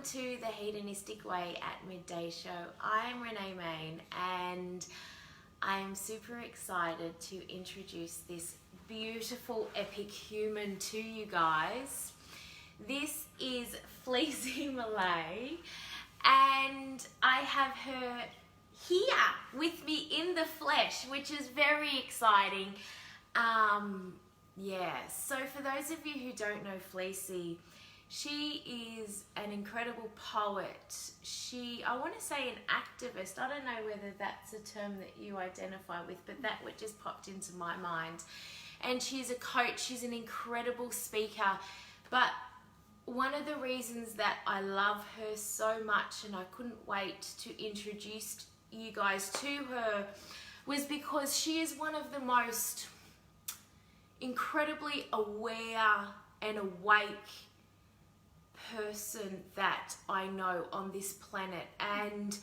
welcome to the Hedonistic Way at Midday show. I'm Renee Main and I'm super excited to introduce this beautiful epic human to you guys. This is Fleassy Malay and I have her here with me in the flesh, which is very exciting. So for those of you who don't know Fleassy, she is an incredible poet. I want to say an activist. I don't know whether that's a term that you identify with, but that what just popped into my mind. And she's a coach. She's an incredible speaker. But one of the reasons that I love her so much, and I couldn't wait to introduce you guys to her, was because she is one of the most incredibly aware and awake person that I know on this planet, and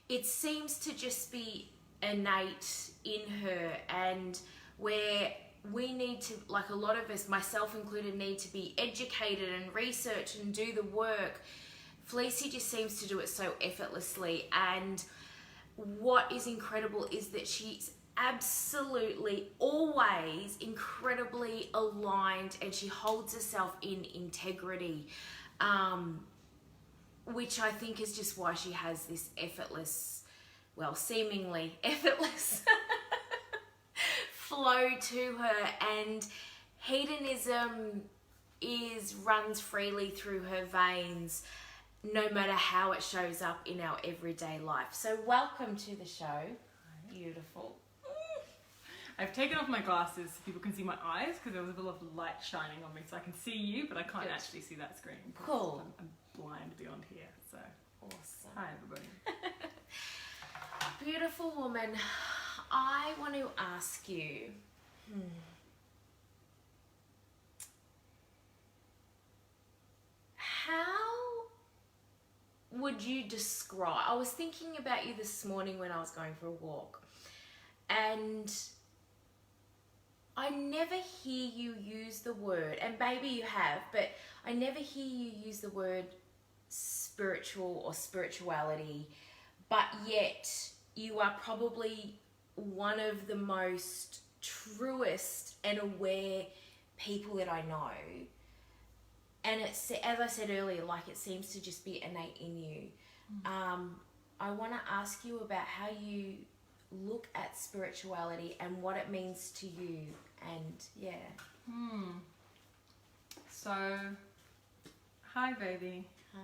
it seems to just be innate in her, and where we need to, like a lot of us, myself included, need to be educated and research and do the work. Fleassy just seems to do it so effortlessly, and what is incredible is that she's absolutely always incredibly aligned, and she holds herself in integrity, which I think is just why she has this effortless, well, seemingly effortless flow to her, and hedonism runs freely through her veins, no matter how it shows up in our everyday life. So welcome to the show. Hi. Beautiful. I've taken off my glasses so people can see my eyes, because there was a lot of light shining on me, so I can see you, but I can't actually see that screen. Cool. I'm blind beyond here, so. Awesome. Hi, everybody. Beautiful woman, I want to ask you, how would you describe, I was thinking about you this morning when I was going for a walk, and I never hear you use the word, and maybe you have, but I never hear you use the word spiritual or spirituality, but yet you are probably one of the most truest and aware people that I know. And it's, as I said earlier, like it seems to just be innate in you. I want to ask you about how you look at spirituality and what it means to you, and So, hi baby. Hi.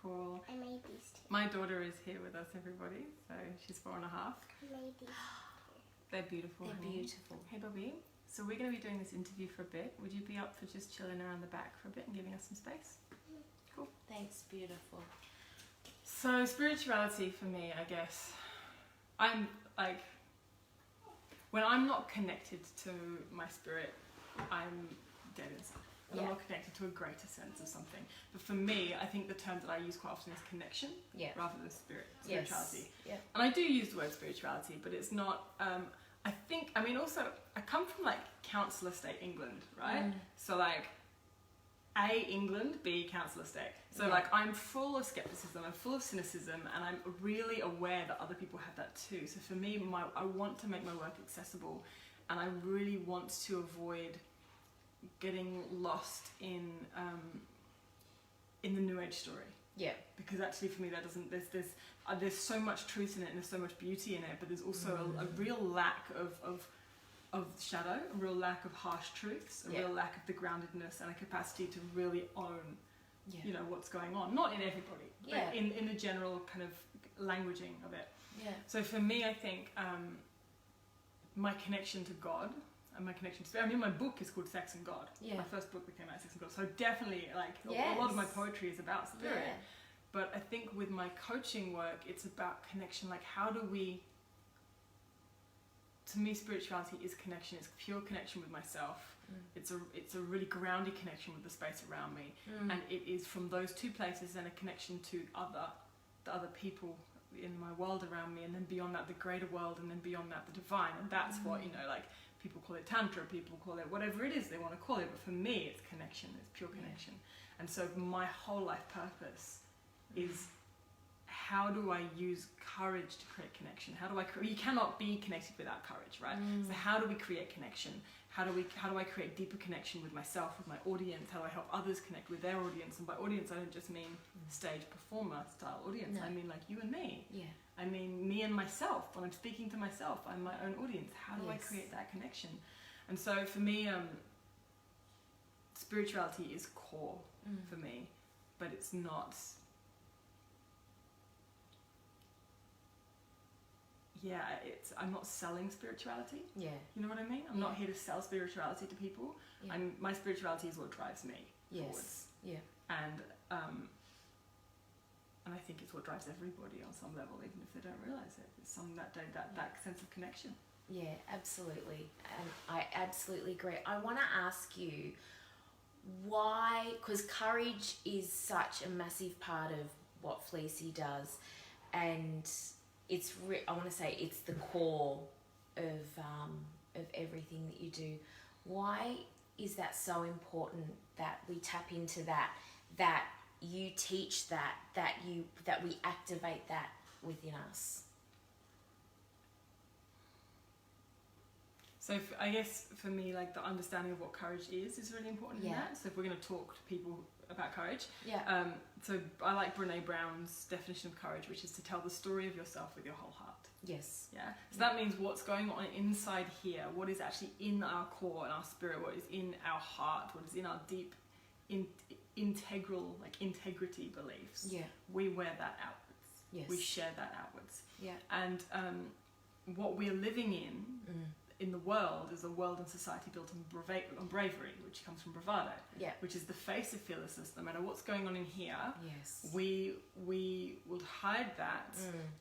Cool. I made these too. My daughter is here with us, everybody, so she's 4.5. I made these. They're beautiful. They're honey. beautiful. Hey Bobby, so we're going to be doing this interview for a bit. Would you be up for just chilling around the back for a bit and giving us some space? Cool. Thanks, beautiful. So spirituality for me, I guess, I'm like, when I'm not connected to my spirit, I'm dead inside. And I'm not connected to a greater sense of something. But for me, I think the term that I use quite often is connection, rather than spirituality. Yes. And I do use the word spirituality, but it's not, also, I come from like council estate England, right? So like, A, England, B, council estate. So like, I'm full of skepticism, I'm full of cynicism, and I'm really aware that other people have that too. So for me, I want to make my work accessible, and I really want to avoid getting lost in the New Age story. Yeah. Because actually, for me, that doesn't. There's so much truth in it, and there's so much beauty in it, but there's also a real lack of shadow, a real lack of harsh truths, a real lack of the groundedness and a capacity to really own, what's going on. Not in everybody, but in the general kind of languaging of it. Yeah. So for me, I think my connection to God. And my connection to my book is called Sex and God. Yeah. My first book became about Sex and God. So definitely, like, a lot of my poetry is about spirit. Yeah. But I think with my coaching work, it's about connection. Like, how do we... To me, spirituality is connection. It's pure connection with myself. It's a really grounded connection with the space around me. And it is from those two places and a connection to the other people in my world around me. And then beyond that, the greater world. And then beyond that, the divine. And that's what, like... People call it tantra, people call it whatever it is they want to call it, but for me it's connection, it's pure connection. And so my whole life purpose is how do I use courage to create connection? How do I you cannot be connected without courage, right? So how do we create connection? How do I create deeper connection with myself, with my audience? How do I help others connect with their audience? And by audience, I don't just mean stage performer style audience. No. I mean like you and me. Yeah. I mean me and myself. When I'm speaking to myself, I'm my own audience. How do I Yes. create that connection? And so for me, spirituality is core for me, but it's not. Yeah, I'm not selling spirituality. Yeah. You know what I mean? I'm not here to sell spirituality to people. Yeah. My spirituality is what drives me Yes. forwards. Yeah. And I think it's what drives everybody on some level, even if they don't realize it. It's that sense of connection. Yeah, absolutely. And I absolutely agree. I want to ask you why, because courage is such a massive part of what Fleassy does, and I want to say it's the core of everything that you do. Why is that so important that we tap into that you teach that we activate that within us? So I guess for me, like the understanding of what courage is really important in Yeah. that. So if we're going to talk to people about courage, Yeah. so I like Brene Brown's definition of courage, which is to tell the story of yourself with your whole heart. Yes. Yeah. So that means what's going on inside here, what is actually in our core and our spirit, what is in our heart, what is in our deep, integral, like integrity beliefs. Yeah. We wear that outwards. Yes. We share that outwards. Yeah. And what we're living in the world is a world and society built on bravery, which comes from bravado, Yeah. which is the face of fearlessness. No matter what's going on in here, Yes. we will hide that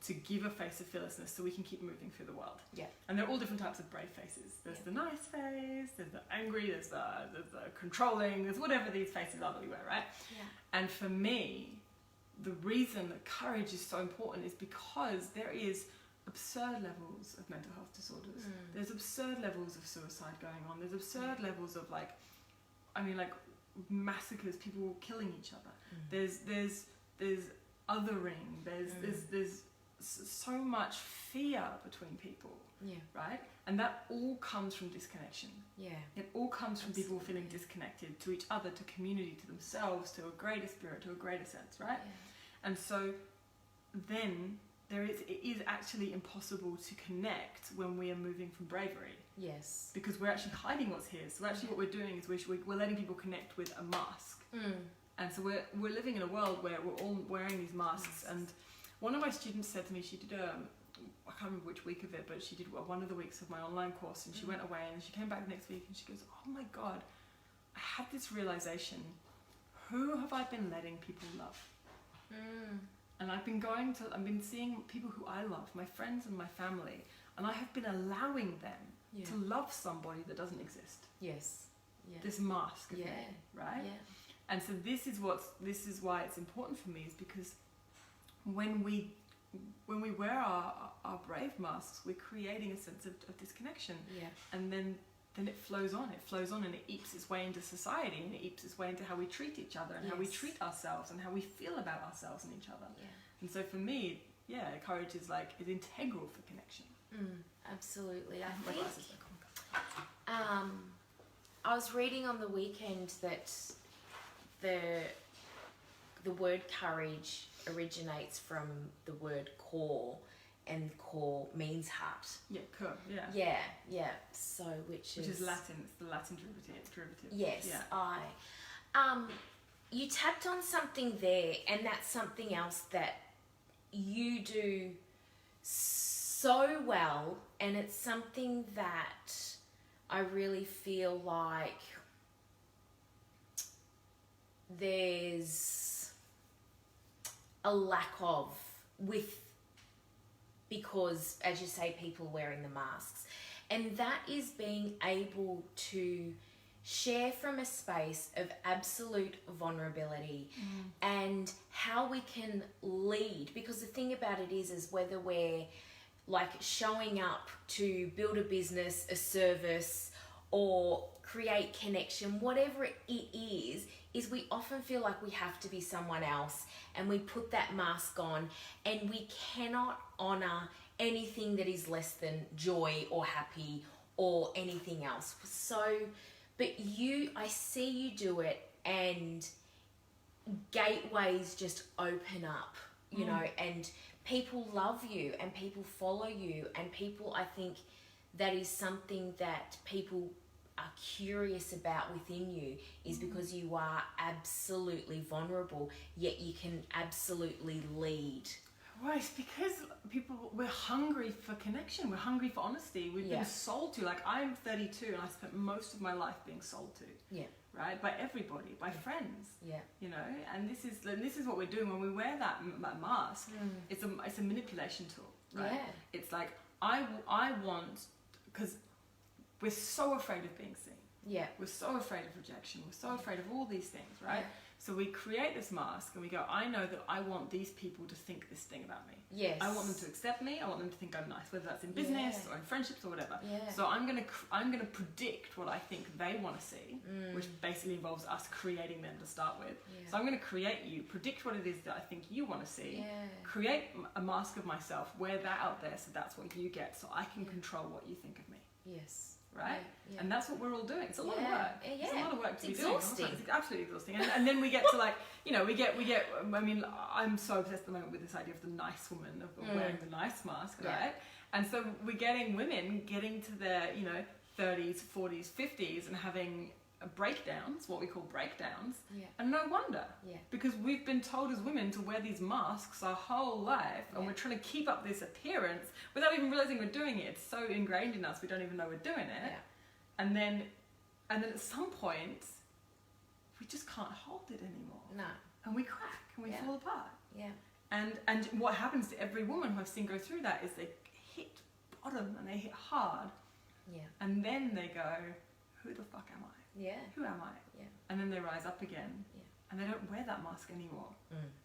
to give a face of fearlessness so we can keep moving through the world. Yeah. And there are all different types of brave faces. There's Yeah. the nice face, there's the angry, there's the controlling, there's whatever these faces are that we wear, right? Yeah. And for me, the reason that courage is so important is because there is absurd levels of mental health disorders. There's absurd levels of suicide going on. There's absurd levels of like massacres, people killing each other. There's othering. There's so much fear between people, Yeah. right? And that all comes from disconnection. Yeah. It all comes from people Absolutely. feeling disconnected to each other, to community, to themselves, to a greater spirit, to a greater sense, right? Yeah. And so then it is actually impossible to connect when we are moving from bravery, Yes. because we're actually hiding what's here. So actually what we're doing is we're letting people connect with a mask. And so we're living in a world where we're all wearing these masks. And one of my students said to me, she did I can't remember which week of it, but she did one of the weeks of my online course, and she went away and she came back the next week and she goes, oh my God, I had this realization, who have I been letting people love? And I've been seeing people who I love, my friends and my family, and I have been allowing them to love somebody that doesn't exist. Yes. Yeah. This mask of Yeah. me, right? Yeah. And so this is why it's important for me, is because when we wear our brave masks, we're creating a sense of disconnection. Yeah. And then it flows on and it eats its way into society, and it eats its way into how we treat each other and how we Yes. treat ourselves and how we feel about ourselves and each other. Yeah. And so for me, courage is integral for connection. Absolutely. I My think glasses back on. I was reading on the weekend that the word courage originates from the word core, and core means heart. Yeah, cool. Yeah. Yeah, yeah. So which Which is Latin. It's the Latin derivative. Yes, Yeah. you tapped on something there, and that's something else that you do so well, and it's something that I really feel like there's a lack of because, as you say, people wearing the masks, and that is being able to share from a space of absolute vulnerability and how we can lead. Because the thing about it is whether we're like showing up to build a business, a service, or create connection, whatever it is, is we often feel like we have to be someone else, and we put that mask on, and we cannot honor anything that is less than joy or happy or anything else. So, but I see you do it, and gateways just open up, you know, and people love you and people follow you, and people, I think that is something that people are curious about within you, is because you are absolutely vulnerable, yet you can absolutely lead. Well, it's because we're hungry for connection. We're hungry for honesty. We've been sold to. Like, I'm 32 and I spent most of my life being sold to. Yeah. Right? By everybody, by friends. Yeah. You know, and this is what we're doing when we wear that mask. It's a manipulation tool, right? Yeah. It's like, I want, because we're so afraid of being seen. Yeah. We're so afraid of rejection. We're so afraid of all these things, right? Yeah. So we create this mask and we go, I know that I want these people to think this thing about me. Yes. I want them to accept me. I want them to think I'm nice, whether that's in business or in friendships or whatever. Yeah. So I'm gonna predict what I think they want to see, which basically involves us creating them to start with. Yeah. So I'm gonna create you, predict what it is that I think you want to see, Yeah. create a mask of myself, wear that out there, so that's what you get, so I can control what you think of me. Yes. Right? Yeah. And that's what we're all doing. It's a lot of work. Yeah. It's a lot of work to be Exhausting. doing. It's absolutely exhausting. And then we get to, like, you know, we get, I mean, I'm so obsessed at the moment with this idea of the nice woman, of wearing the nice mask, right? And so we're getting women getting to their, you know, 30s, 40s, 50s and having breakdowns, what we call breakdowns. Yeah. And no wonder. Yeah. Because we've been told as women to wear these masks our whole life, and we're trying to keep up this appearance without even realizing we're doing it. It's so ingrained in us, we don't even know we're doing it. Yeah. And then at some point, we just can't hold it anymore. No. And we crack and we fall apart. Yeah. And what happens to every woman who I've seen go through that is they hit bottom and they hit hard. Yeah. And then they go, who the fuck am I? Yeah. Who am I? Yeah. And then they rise up again. Yeah. And they don't wear that mask anymore.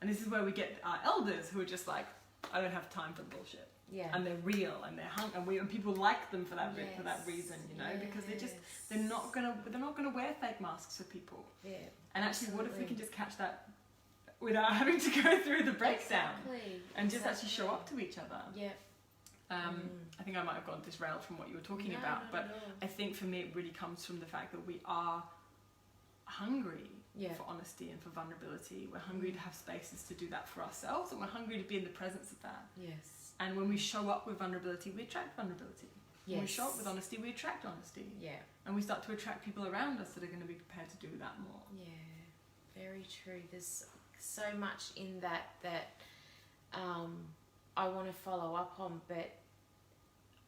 And this is where we get our elders who are just like, I don't have time for the bullshit. Yeah. And they're real and they're and people like them for that reason, you know, because they're not gonna wear fake masks for people. Yeah. And actually, what if we can just catch that without having to go through the breakdown and just actually show up to each other? Yeah. I think I might have gone disrailed from what you were talking about, but I think for me it really comes from the fact that we are hungry for honesty and for vulnerability. We're hungry to have spaces to do that for ourselves, and we're hungry to be in the presence of that. Yes. And when we show up with vulnerability, we attract vulnerability. Yes. When we show up with honesty, we attract honesty. Yeah. And we start to attract people around us that are going to be prepared to do that more. Yeah. Very true. There's so much in that I want to follow up on, but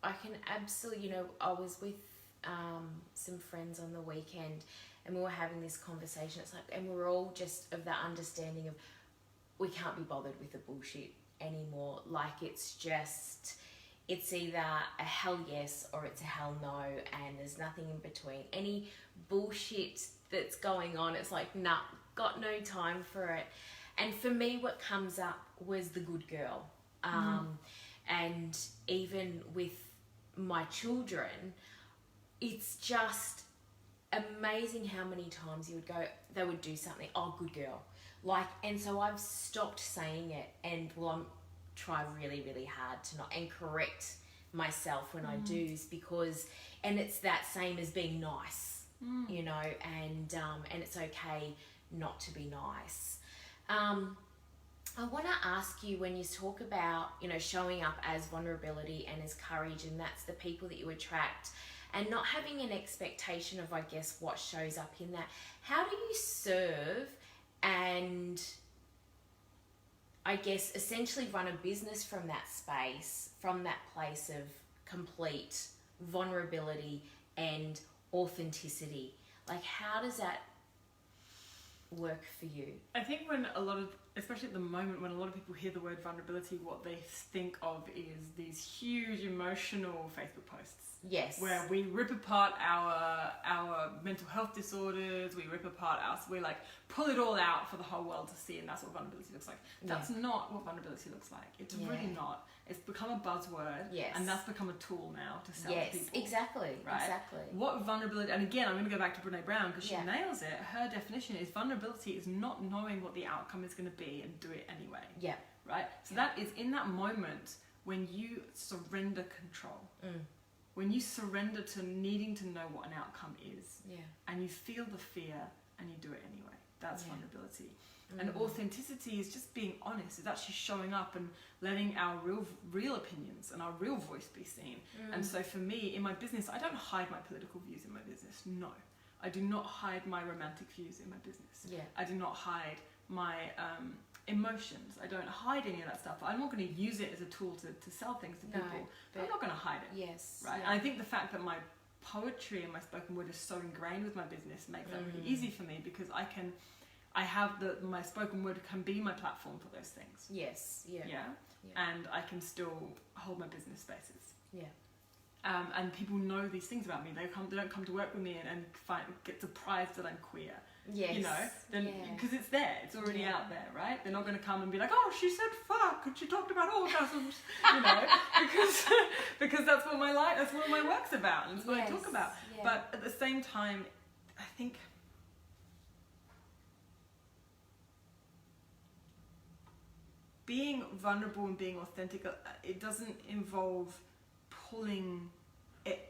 I can absolutely, you know, I was with some friends on the weekend and we were having this conversation. It's like, and we're all just of that understanding of we can't be bothered with the bullshit anymore. Like, it's either a hell yes or it's a hell no, and there's nothing in between. Any bullshit that's going on, it's like, nah, got no time for it. And for me, what comes up was the good girl. And even with my children, it's just amazing how many times they would do something, oh, good girl. Like, and so I've stopped saying it, and I'm try really, really hard to not, and correct myself when I do, because, and it's that same as being nice, you know, and it's okay not to be nice. I want to ask you, when you talk about, you know, showing up as vulnerability and as courage, and that's the people that you attract, and not having an expectation of, I guess, what shows up in that, how do you serve and, I guess, essentially run a business from that space, from that place of complete vulnerability and authenticity? Like, how does that work for you? I think when especially at the moment, when a lot of people hear the word vulnerability, what they think of is these huge emotional Facebook posts. Yes. Where we rip apart our mental health disorders, we rip apart we like pull it all out for the whole world to see, and that's what vulnerability looks like. That's not what vulnerability looks like. It's really not. It's become a buzzword, and that's become a tool now to sell to people. Yes, exactly, right? exactly. What vulnerability, and again, I'm going to go back to Brene Brown because she nails it. Her definition is vulnerability is not knowing what the outcome is going to be and do it anyway. Yeah. Right? So that is in that moment when you surrender control. When you surrender to needing to know what an outcome is. Yeah. And you feel the fear and you do it anyway. That's Yeah. vulnerability. And authenticity is just being honest. It's actually showing up and letting our real opinions and our real voice be seen. And so for me, in my business, I don't hide my political views in my business. No. I do not hide my romantic views in my business. Yeah. I do not hide my emotions. I don't hide any of that stuff. I'm not going to use it as a tool to sell things to No, people. but I'm not going to hide it. Yes. Right? Yeah. And I think the fact that my poetry and my spoken word is so ingrained with my business makes that really easy for me, because I have my spoken word can be my platform for those things. Yes. Yeah. Yeah. And I can still hold my business spaces. Yeah. And people know these things about me. They don't come to work with me and get surprised that I'm queer. Yes. You know, because it's there. It's already Yeah. out there, right? They're not going to come and be like, "Oh, she said fuck and she talked about orgasms," you know, because that's what my work's about, and it's what I talk about. Yeah. But at the same time, I think being vulnerable and being authentic, it doesn't involve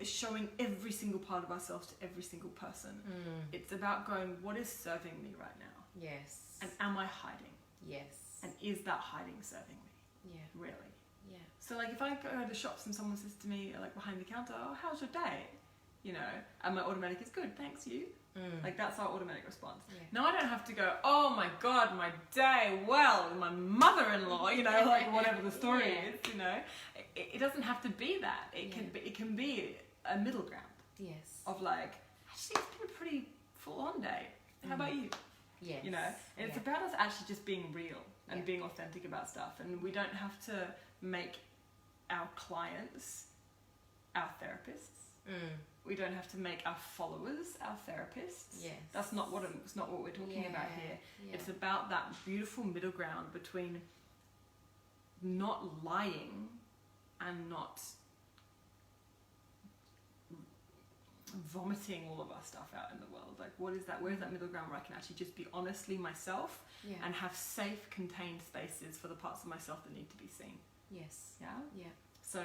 showing every single part of ourselves to every single person. It's about going, what is serving me right now? Yes. And am I hiding? Yes. And is that hiding serving me? Yeah. Really? Yeah. So like if I go to the shops and someone says to me, like behind the counter, "Oh, how's your day?" You know, and my automatic is "Good, thanks, you." Like that's our automatic response. Yeah. Now I don't have to go, "Oh my God, my day, well, my mother-in-law," you know, like whatever the story is, you know. It doesn't have to be that. It can be a middle ground Yes. of like, actually it's been a pretty full-on day. How about you? Yes. You know, and it's about us actually just being real and being authentic about stuff, and we don't have to make our clients our therapists. We don't have to make our followers our therapists. Yes. That's not what we're talking about here. Yeah. It's about that beautiful middle ground between not lying and not vomiting all of our stuff out in the world. Like, what is that? Where's that middle ground where I can actually just be honestly myself and have safe, contained spaces for the parts of myself that need to be seen? Yes. Yeah? Yeah. So,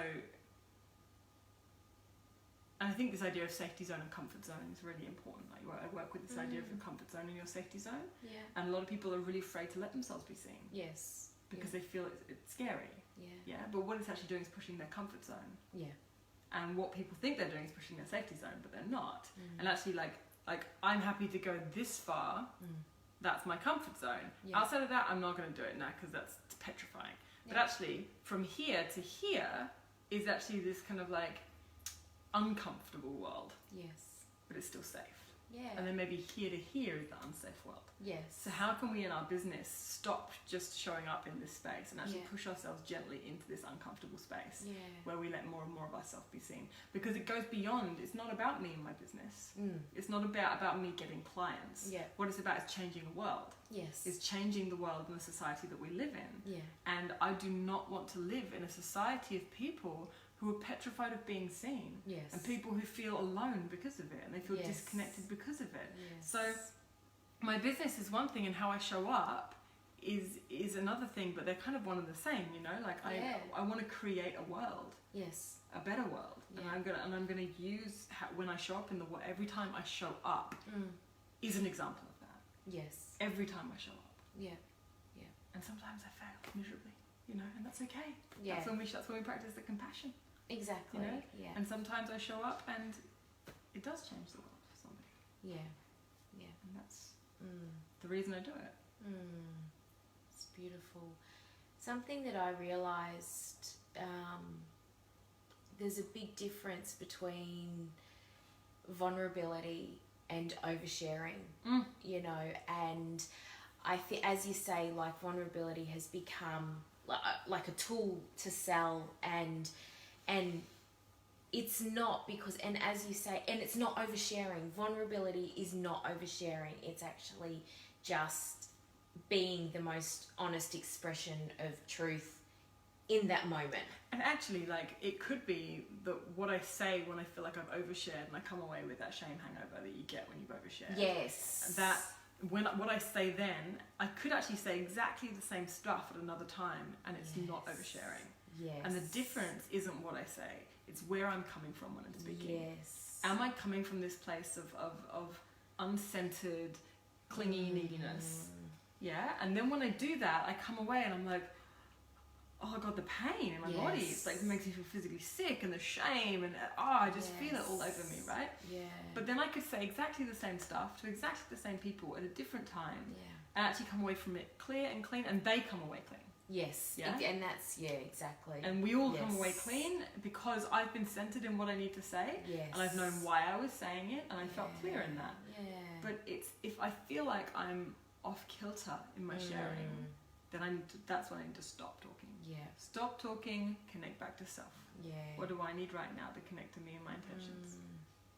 and I think this idea of safety zone and comfort zone is really important. Like, I work with this idea of your comfort zone and your safety zone. Yeah. And a lot of people are really afraid to let themselves be seen Yes. because they feel it's scary. Yeah. Yeah. But what it's actually doing is pushing their comfort zone. Yeah. And what people think they're doing is pushing their safety zone, but they're not. And actually, like I'm happy to go this far. That's my comfort zone. Yeah. Outside of that, I'm not going to do it now because that's petrifying. But actually, from here to here is actually this kind of like uncomfortable world, Yes. but it's still safe. Yeah. And then maybe here to here is the unsafe world. Yes. So how can we in our business stop just showing up in this space and actually push ourselves gently into this uncomfortable space where we let more and more of ourselves be seen? Because it goes beyond, it's not about me and my business. It's not about me getting clients. Yeah. What it's about is changing the world. Yes. Is changing the world and the society that we live in. Yeah. And I do not want to live in a society of people who are petrified of being seen. Yes. And people who feel alone because of it and they feel disconnected because of it. Yes. So my business is one thing and how I show up is another thing, but they're kind of one and the same, you know? Like I want to create a world. Yes. A better world. And I'm gonna use when I show up in the world, every time I show up is an example of that. Yes. Every time I show up. Yeah. And sometimes I fail miserably, you know, and that's okay. Yeah. That's when we practice the compassion. Exactly. You know? Yeah. And sometimes I show up and it does change the world for somebody. Yeah. Yeah. And that's the reason I do it. It's beautiful. Something that I realized, there's a big difference between vulnerability and oversharing, you know, and I think, as you say, like vulnerability has become like a tool to sell, and it's not because, and as you say, and it's not oversharing. Vulnerability is not oversharing. It's actually just being the most honest expression of truth in that moment. And actually, like, it could be that what I say when I feel like I've overshared and I come away with that shame hangover that you get when you've overshared. Yes. what I say then, I could actually say exactly the same stuff at another time, and it's not oversharing. Yes. And the difference isn't what I say; it's where I'm coming from when I'm speaking. Yes. Am I coming from this place of uncentered, clingy neediness? Yeah. And then when I do that, I come away and I'm like, oh God, the pain in my body. It's like, it makes me feel physically sick, and the shame, and I just feel it all over me, right? Yeah. But then I could say exactly the same stuff to exactly the same people at a different time, and actually come away from it clear and clean, and they come away clean. Yes. Yeah. And that's, exactly. And we all come away clean because I've been centered in what I need to say, and I've known why I was saying it, and I felt clear in that. Yeah. But it's, if I feel like I'm off kilter in my sharing, then that's when I need to stop talking. Yeah. Stop talking, connect back to self. Yeah. What do I need right now to connect to me and my intentions?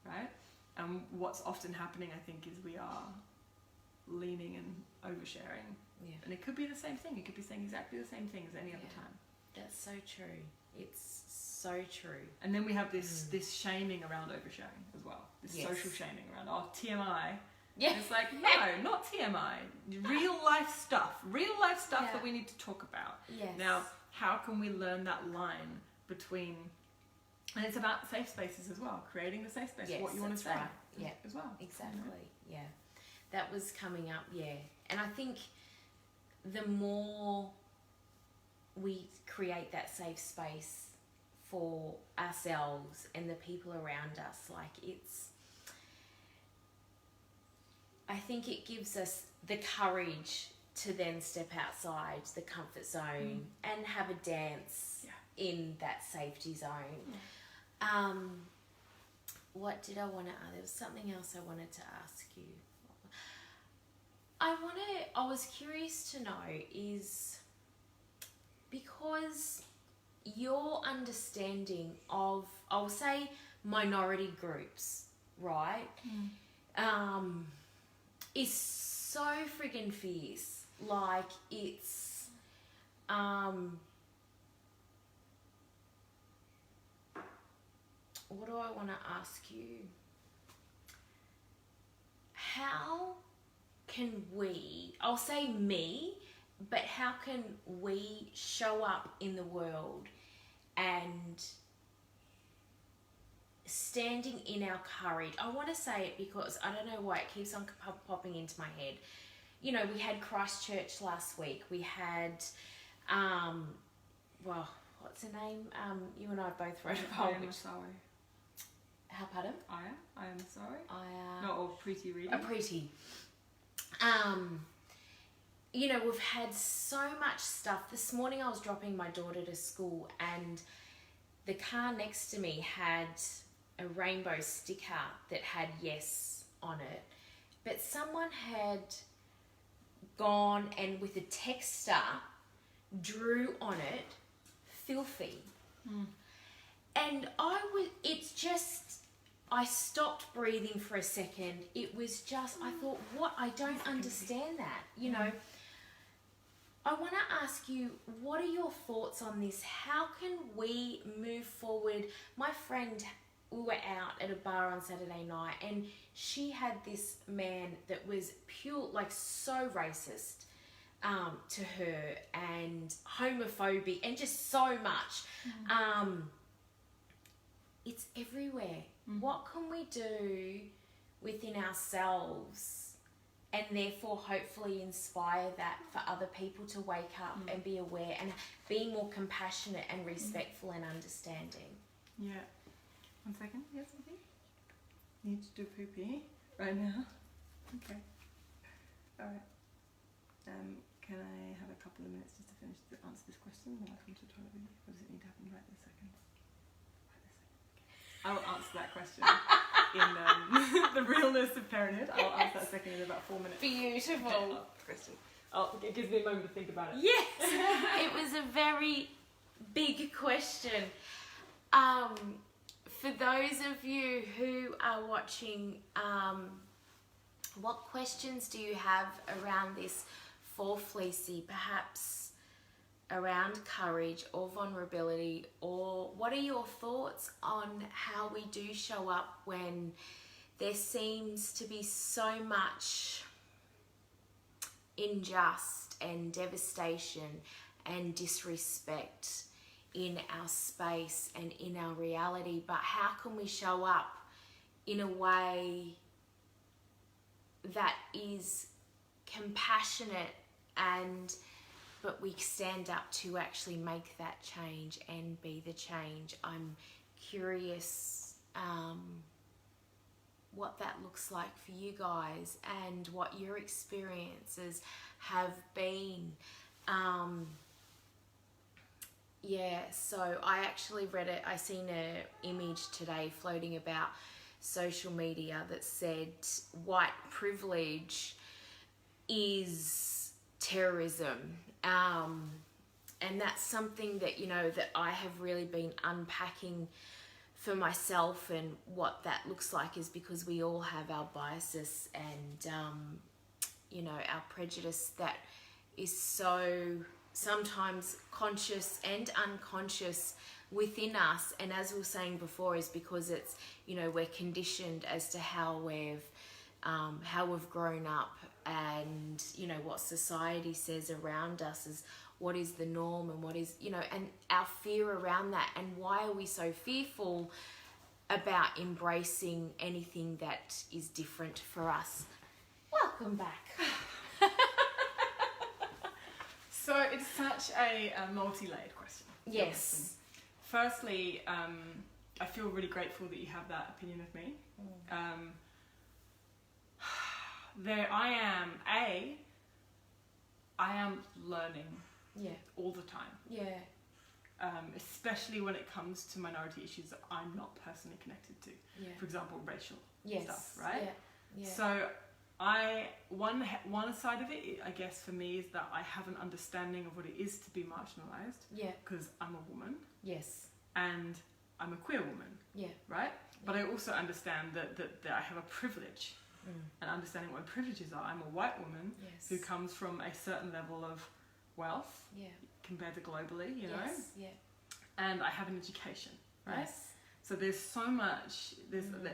Right? And what's often happening, I think, is we are leaning and oversharing. Yeah. And it could be the same thing. It could be saying exactly the same thing as any other time. That's so true. It's so true. And then we have this shaming around oversharing as well. This social shaming around, TMI. Yeah. And it's like, no, not TMI. Real life stuff that we need to talk about. Yes. Now, how can we learn that line between, and it's about safe spaces as well, creating the safe space, what you want to say as well. Exactly, yeah. That was coming up, And I think the more we create that safe space for ourselves and the people around us, like I think it gives us the courage to then step outside the comfort zone and have a dance in that safety zone. What did I want to ask? There was something else I wanted to ask you. I was curious to know is, because your understanding of, I'll say, minority groups, right? Is so friggin' fierce. Like, it's what do I want to ask you? How can we, I'll say me, but how can we show up in the world and standing in our courage? I want to say it because I don't know why it keeps on popping into my head. You know, we had Christchurch last week. We had, what's her name? You and I both wrote a poem. I am sorry. How, pardon? I am sorry. Not or Preeti reading. A Preeti. You know, we've had so much stuff. This morning I was dropping my daughter to school, and the car next to me had a rainbow sticker that had yes on it, but someone had gone and with a texter drew on it filthy. And I stopped breathing for a second. It was just, I thought, what? I don't understand that. You know, I want to ask you, what are your thoughts on this? How can we move forward? My friend, we were out at a bar on Saturday night, and she had this man that was pure, like, so racist to her, and homophobic, and just so much. It's everywhere. What can we do within ourselves, and therefore hopefully inspire that for other people to wake up and be aware and be more compassionate and respectful and understanding? Yeah. 1 second. Yes, I think. Need to do poo-pee right now. Okay. All right. Can I have a couple of minutes just to finish to answer this question? Then I'll come to the toilet with you. Or does it need to happen right this second? I will answer that question in the realness of parenthood. I'll answer that second in about 4 minutes. Beautiful. Question. It gives me a moment to think about it. Yes, it was a very big question. For those of you who are watching, what questions do you have around this for Fleassy? Perhaps around courage or vulnerability, or what are your thoughts on how we do show up when there seems to be so much unjust and devastation and disrespect in our space and in our reality, but how can we show up in a way that is compassionate but we stand up to actually make that change and be the change? I'm curious what that looks like for you guys and what your experiences have been. So I actually read it. I seen an image today floating about social media that said white privilege is terrorism. And that's something that, that I have really been unpacking for myself, and what that looks like is because we all have our biases and, our prejudice that is so sometimes conscious and unconscious within us. And as we were saying before, is because it's, we're conditioned as to how we've grown up, and, what society says around us is what is the norm and what is, and our fear around that. And why are we so fearful about embracing anything that is different for us? Welcome back. So it's such a multi-layered question. Yes. Firstly, I feel really grateful that you have that opinion of me. I am learning all the time. Yeah. Especially when it comes to minority issues that I'm not personally connected to. Yeah. For example, racial stuff, right? Yeah. Yeah. So one side of it, I guess, for me, is that I have an understanding of what it is to be marginalised. Yeah. Because I'm a woman. Yes. And I'm a queer woman. Yeah. Right? But I also understand that I have a privilege. And understanding what my privileges are. I'm a white woman who comes from a certain level of wealth compared to globally, Yes. Yeah. And I have an education, right? Yes. So there's so much.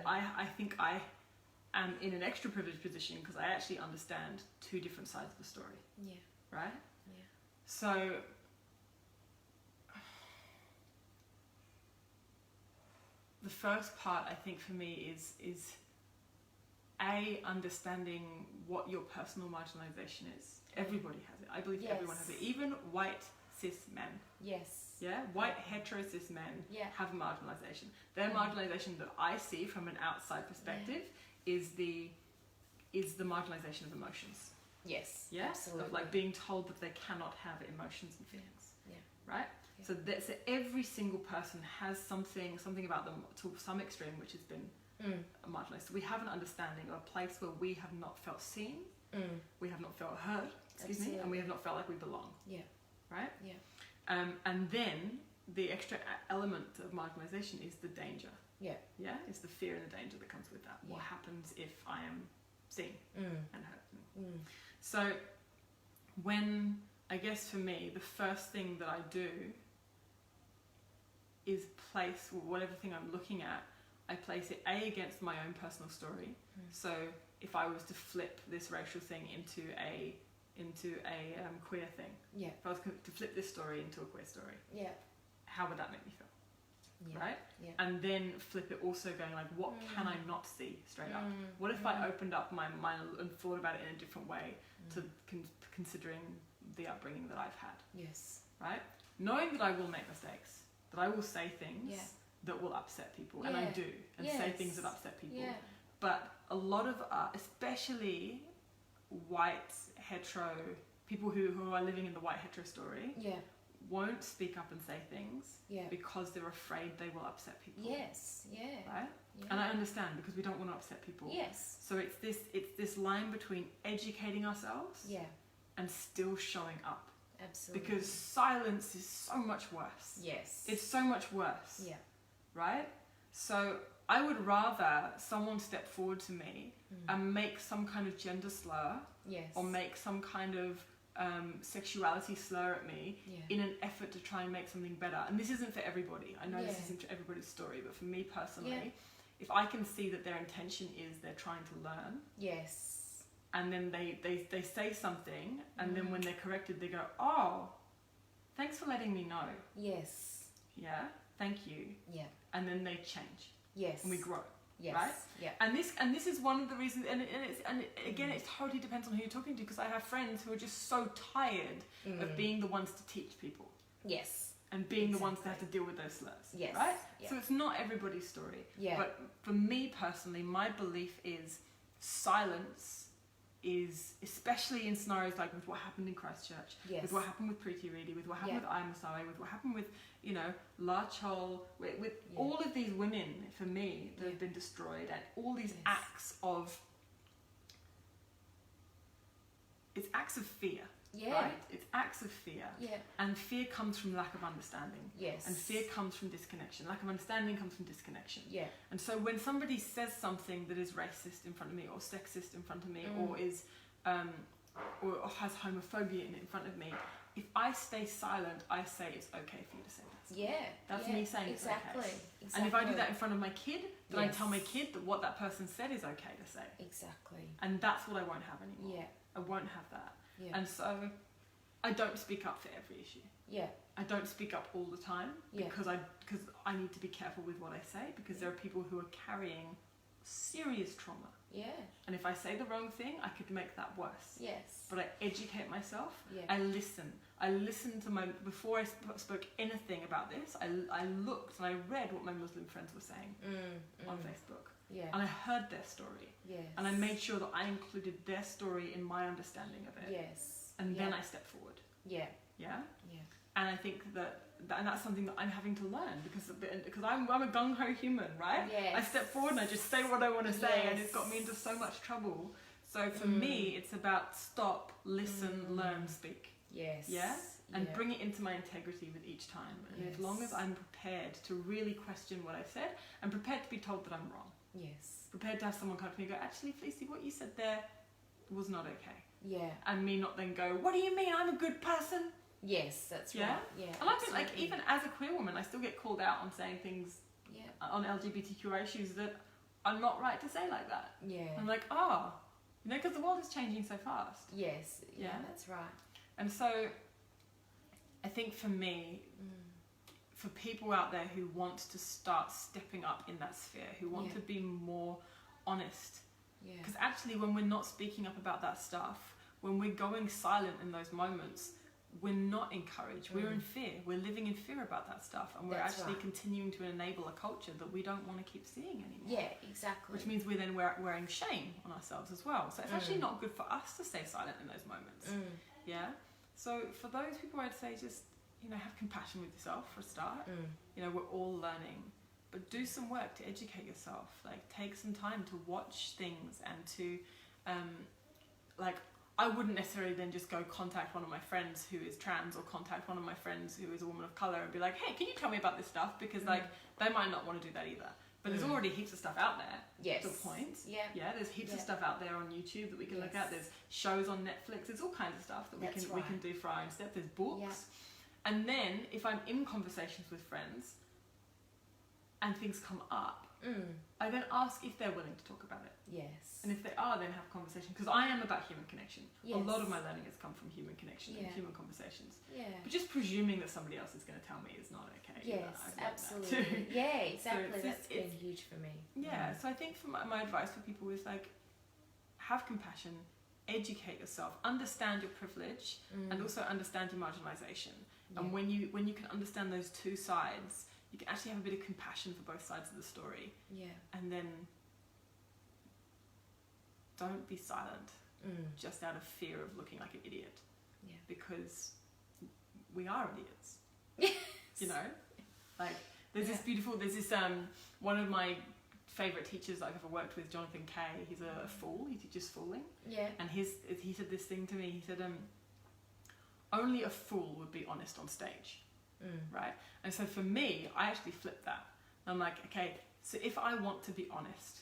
I think I am in an extra privileged position because I actually understand two different sides of the story. Yeah. Right? Yeah. So the first part, I think, for me is understanding what your personal marginalization is. Everybody has it. I believe everyone has it. Even white cis men. Yes. Yeah? White hetero cis men have a marginalization. Their marginalization that I see from an outside perspective is the marginalization of emotions. Yes. Yeah? Absolutely. Of like being told that they cannot have emotions and feelings. Yeah. Right? Yeah. So every single person has something about them to some extreme which has been marginalized. So we have an understanding of a place where we have not felt seen, we have not felt heard, and we have not felt like we belong. Yeah. Right? Yeah. And then the extra element of marginalization is the danger. Yeah. Yeah? It's the fear and the danger that comes with that. Yeah. What happens if I am seen and heard? So I guess for me, the first thing that I do is place whatever thing I'm looking at, I place it against my own personal story. So if I was to flip this racial thing into a queer thing, if I was to flip this story into a queer story, how would that make me feel? Right? And then flip it also going like, what can I not see straight up? What if I opened up my mind and thought about it in a different way to considering the upbringing that I've had? Yes. Right? Knowing that I will make mistakes, that I will say things that will upset people, and I do, and say things that upset people. But a lot of, especially white hetero people who are living in the white hetero story, won't speak up and say things because they're afraid they will upset people. Yes. Yeah. Right? Yeah. And I understand, because we don't want to upset people. Yes. So it's this line between educating ourselves and still showing up. Absolutely. Because silence is so much worse. Yes. It's so much worse. Yeah. Right? So I would rather someone step forward to me and make some kind of gender slur, or make some kind of sexuality slur at me in an effort to try and make something better. And this isn't for everybody. I know this isn't everybody's story, but for me personally, if I can see that their intention is they're trying to learn, and then they say something, and then when they're corrected, they go, oh, thanks for letting me know. Yes. Yeah, thank you. Yeah. And then they change. Yes. And we grow. Yes. Right? Yeah. And this is one of the reasons, and again, it totally depends on who you're talking to, because I have friends who are just so tired of being the ones to teach people. Yes. And being the ones that have to deal with those slurs. Yes. Right? Yeah. So it's not everybody's story. Yeah. But for me personally, my belief is silence is, especially in scenarios like with what happened in Christchurch, Yes. with what happened with Preeti Reedy, with what happened with I Masawe, with what happened with, La Chol, with all of these women, for me, that have been destroyed, and all these acts of, it's acts of fear. Yeah. Right? It's acts of fear. Yeah. And fear comes from lack of understanding. Yes. And fear comes from disconnection. Lack of understanding comes from disconnection. Yeah. And so when somebody says something that is racist in front of me, or sexist in front of me, or is or has homophobia in front of me, if I stay silent, I say it's okay for you to say that. Yeah. That's me saying it's okay. Exactly. And if I do that in front of my kid, then I Yes. tell my kid that what that person said is okay to say. Exactly. And that's what I won't have anymore. Yeah. I won't have that. Yeah. And so I don't speak up for every issue. Yeah. I don't speak up all the time Yeah. because I need to be careful with what I say, because there are people who are carrying serious trauma. Yeah. And if I say the wrong thing, I could make that worse. Yes. But I educate myself. Yeah. I listen. I listened to before I spoke anything about this, I looked and I read what my Muslim friends were saying on Facebook. Yeah. And I heard their story. Yes. And I made sure that I included their story in my understanding of it. Yes. And then I stepped forward. Yeah. Yeah? Yeah. And I think and that's something that I'm having to learn, because I'm a gung-ho human, right? Yes. I step forward and I just say what I want to say, and Yes. it's got me into so much trouble. So for me, it's about stop, listen, learn, speak. Yes. Yeah? And Yeah. bring it into my integrity with each time. And as long as I'm prepared to really question what I said, and prepared to be told that I'm wrong. Yes. Prepared to have someone come to me and go, actually, Fleassy, what you said there was not okay. Yeah. And me not then go, what do you mean I'm a good person? Yes, that's Yeah? right. Yeah. And I think, like, absolutely. even as a queer woman, I still get called out on saying things Yeah. on LGBTQI issues that are not right to say like that. Yeah. I'm like, because the world is changing so fast. Yes. Yeah, Yeah? that's right. And so I think for me, for people out there who want to start stepping up in that sphere, who want to be more honest, Yeah. because actually when we're not speaking up about that stuff, when we're going silent in those moments, we're not encouraged. We're in fear. We're living in fear about that stuff, and we're That's actually right. continuing to enable a culture that we don't want to keep seeing anymore. Yeah, exactly. Which means we're then wearing shame on ourselves as well. So it's actually not good for us to stay silent in those moments. Yeah. So for those people, I'd say just have compassion with yourself for a start. We're all learning, but do some work to educate yourself. Like, take some time to watch things and to I wouldn't necessarily then just go contact one of my friends who is trans, or contact one of my friends who is a woman of colour and be like, hey, can you tell me about this stuff? Because they might not want to do that either. But there's already heaps of stuff out there. Yes. To a point. Yeah. Yeah, there's heaps of stuff out there on YouTube that we can look Yes. at. There's shows on Netflix. There's all kinds of stuff that we can do for our own step. There's books. Yeah. And then if I'm in conversations with friends and things come up, I then ask if they're willing to talk about it. Yes. And if they are, then have conversation. Because I am about human connection. Yes. A lot of my learning has come from human connection and Yeah. human conversations. Yeah. But just presuming that somebody else is going to tell me is not okay. Yes, I've learned that absolutely. too. Yeah, exactly. So That's been huge for me. Yeah, so I think for my advice for people is have compassion, educate yourself, understand your privilege, and also understand your marginalisation. And when you can understand those two sides, you can actually have a bit of compassion for both sides of the story. Yeah. And then don't be silent just out of fear of looking like an idiot. Yeah. Because we are idiots. Yes. There's this one of my favourite teachers that I've ever worked with, Jonathan Kay. He's a fool. He teaches fooling. Yeah. And he said this thing to me. He said, only a fool would be honest on stage. Right? And so for me, I actually flipped that. I'm like, okay, so if I want to be honest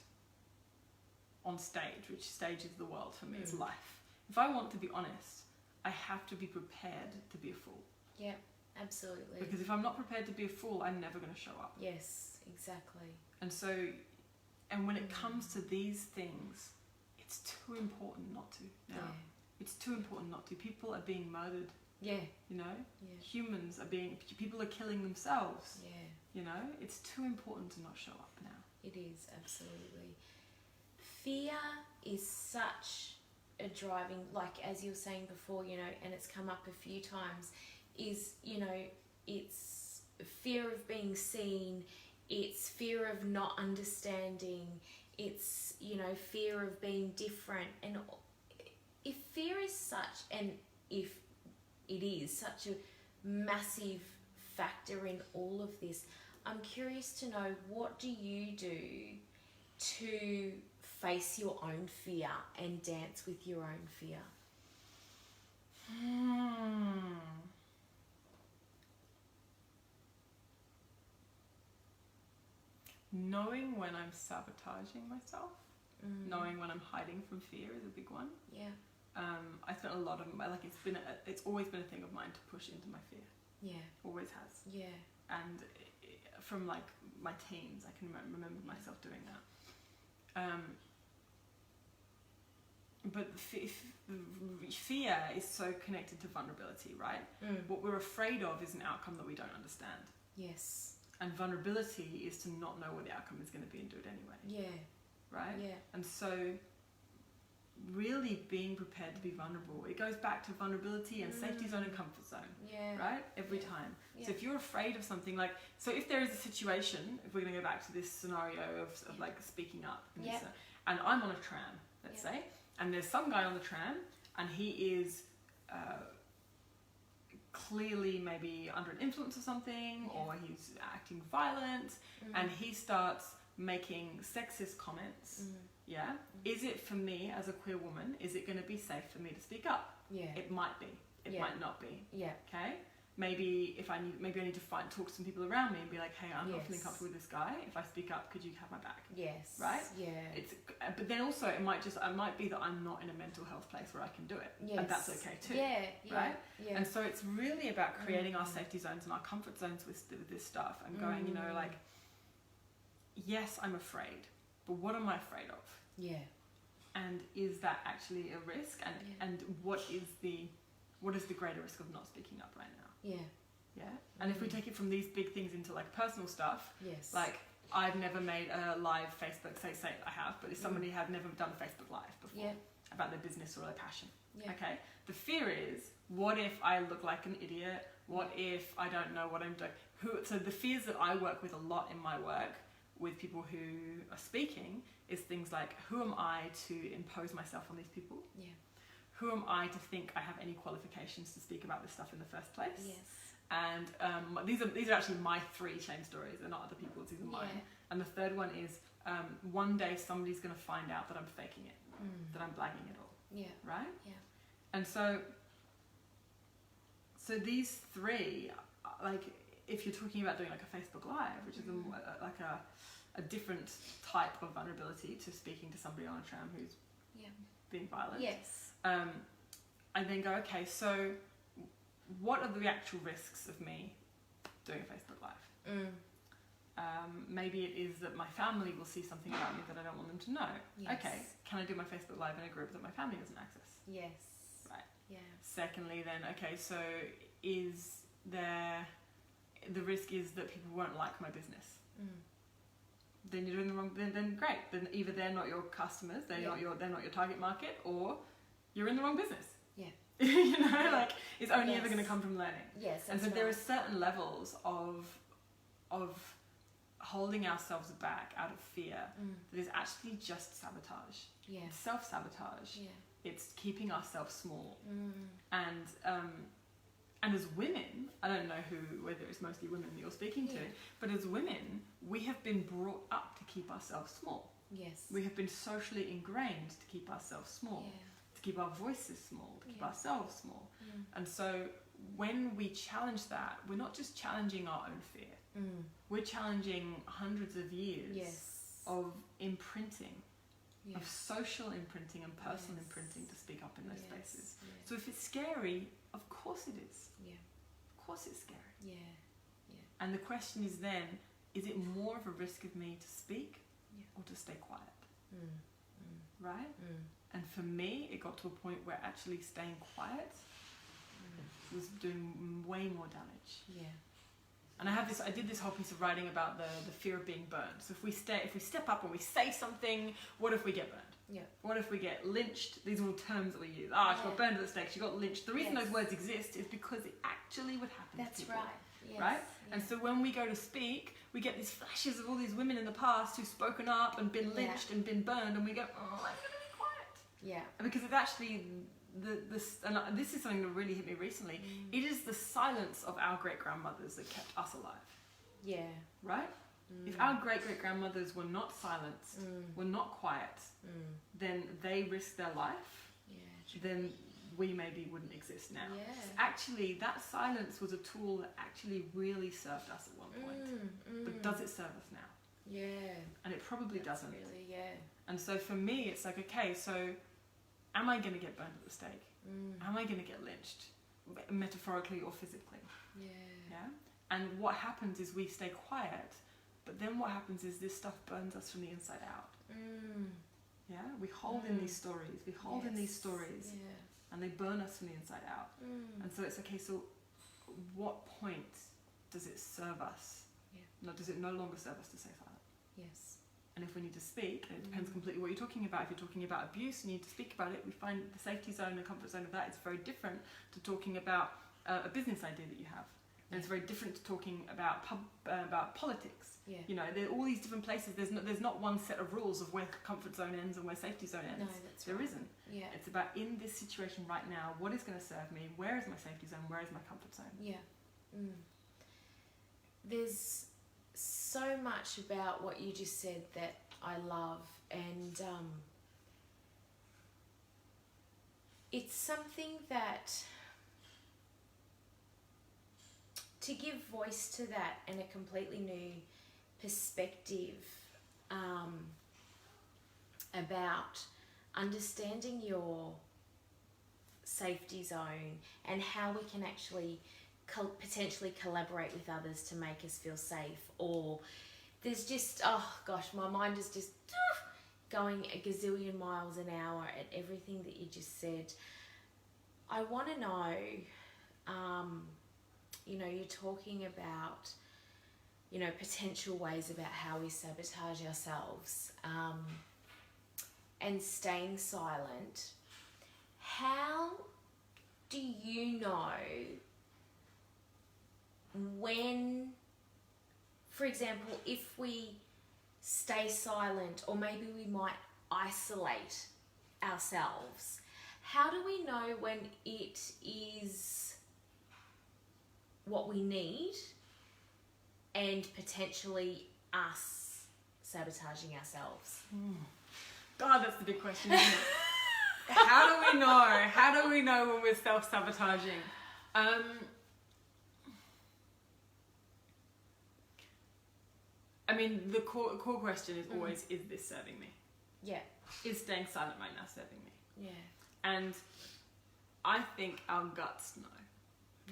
on stage, which stage is the world for me, it's life. If I want to be honest, I have to be prepared to be a fool. Yeah, absolutely. Because if I'm not prepared to be a fool, I'm never going to show up. Yes, exactly. And so, and when it comes to these things, it's too important not to now. Yeah. It's too important not to. People are being murdered, Yeah. you know? Yeah. Humans are people are killing themselves, Yeah. you know? It's too important to not show up now. It is, absolutely. Fear is such a driving, like as you were saying before, you know, and it's come up a few times, is, you know, it's fear of being seen, it's fear of not understanding, it's, you know, fear of being different. And if fear is such, and if it is such a massive factor in all of this, I'm curious to know, what do you do to face your own fear and dance with your own fear? Knowing when I'm sabotaging myself, knowing when I'm hiding from fear is a big one. Yeah. I spent a lot of my, like, it's always been a thing of mine to push into my fear. Yeah. Always has. Yeah. And from like my teens, I can remember myself doing that. But fear is so connected to vulnerability, right? What we're afraid of is an outcome that we don't understand. Yes. And vulnerability is to not know what the outcome is going to be and do it anyway. Yeah. Right? Yeah. And so really being prepared to be vulnerable, it goes back to vulnerability and safety zone and comfort zone. Yeah. Right? Every time. Yeah. So if you're afraid of something, like, so if there is a situation, if we're going to go back to this scenario of like speaking up, and I'm on a tram, let's say, and there's some guy on the tram, and he is clearly maybe under an influence of something, or he's acting violent, and he starts making sexist comments. Is it, for me as a queer woman, is it going to be safe for me to speak up? It might be. It might not be. Okay. Maybe I need to talk to some people around me and be like, hey, I'm not feeling comfortable with this guy. If I speak up, could you have my back? Yes. Right? Yeah. But then also it might be that I'm not in a mental health place where I can do it. And that's okay too. Yeah. Right? Yeah. And so it's really about creating our safety zones and our comfort zones with this stuff, and going, you know, like, yes, I'm afraid, but what am I afraid of? Yeah. And is that actually a risk? And what is the greater risk of not speaking up right now? Yeah. And if we take it from these big things into like personal stuff, like, I've never made a live Facebook, say I have, but if somebody had never done a Facebook Live before about their business or their passion, okay, the fear is, what if I look like an idiot? What if I don't know what I'm doing? So the fears that I work with a lot in my work with people who are speaking is things like, who am I to impose myself on these people? Who am I to think I have any qualifications to speak about this stuff in the first place? And these are actually my 3 shame stories. They're not other people's, these are mine. And the third one is, one day somebody's going to find out that I'm faking it, that I'm blagging it all. Right? And so these 3, like, if you're talking about doing like a Facebook Live, which is a different type of vulnerability to speaking to somebody on a tram who's being violent. I then go, okay, so what are the actual risks of me doing a Facebook Live? Maybe it is that my family will see something about me that I don't want them to know. Okay, can I do my Facebook Live in a group that my family doesn't access? Right. Secondly then, okay, so is there, the risk is that people won't like my business. Then you're doing the wrong, then great. Then either they're not your customers, they're not your target market, or you're in the wrong business. You know, like, it's only ever going to come from learning. And so there are certain levels of holding ourselves back out of fear that is actually just sabotage. It's self-sabotage. It's keeping ourselves small. And as women, I don't know whether it's mostly women that you're speaking to, but as women, we have been brought up to keep ourselves small. We have been socially ingrained to keep ourselves small, to keep our voices small, to keep ourselves small. And so when we challenge that, we're not just challenging our own fear. We're challenging hundreds of years of imprinting, of social imprinting and personal imprinting to speak up in those spaces. So if it's scary, of course it is. Of course it's scary. And the question is then, is it more of a risk of me to speak or to stay quiet? Right? And for me, it got to a point where actually staying quiet was doing way more damage. Yeah. And I did this whole piece of writing about the fear of being burned. So if we step up and we say something, what if we get burned? Yeah. What if we get lynched? These are all terms that we use. She got burned at the stake, she got lynched. The reason those words exist is because it actually would happen to people. Right. Yes. Right? Yeah. And so when we go to speak, we get these flashes of all these women in the past who've spoken up and been lynched and been burned, and we go, oh, I'm going to be quiet. Yeah. Because it's actually and this is something that really hit me recently. It is the silence of our great-grandmothers that kept us alive. Yeah. Right? If our great-great-grandmothers were not silenced, were not quiet, then they risked their life, then we maybe wouldn't exist now. Yeah. So actually, that silence was a tool that actually really served us at one point. But does it serve us now? Yeah. And it probably doesn't. Really, yeah. And so for me, it's like, okay, so am I going to get burned at the stake? Am I going to get lynched? Metaphorically or physically? Yeah. Yeah? And what happens is we stay quiet, but then what happens is this stuff burns us from the inside out. Yeah? We hold in these stories. We hold in these stories. Yeah. And they burn us from the inside out. And so it's okay, so what point does it serve us? Yeah. No, does it no longer serve us to stay silent? Yes. And if we need to speak, and it depends completely what you're talking about. If you're talking about abuse and you need to speak about it, we find the safety zone and comfort zone of that is very different to talking about a business idea that you have. And it's very different to talking about politics. Yeah. You know, there are all these different places. There's not one set of rules of where comfort zone ends and where safety zone ends. No, that's There right. isn't. Yeah. It's about in this situation right now, what is going to serve me? Where is my safety zone? Where is my comfort zone? Yeah. There's so much about what you just said that I love, and it's something that, to give voice to that and a completely new perspective about understanding your safety zone and how we can actually potentially collaborate with others to make us feel safe. Or there's just, oh gosh, my mind is just going a gazillion miles an hour at everything that you just said. I want to know, you know, you're talking about, you know, potential ways about how we sabotage ourselves and staying silent. How do you know when, for example, if we stay silent, or maybe we might isolate ourselves, how do we know when it is what we need and potentially us sabotaging ourselves? God, that's the big question, isn't it? How do we know? How do we know when we're self-sabotaging? I mean, the core question is always, is this serving me? Yeah. Is staying silent right now serving me? Yeah. And I think our guts know,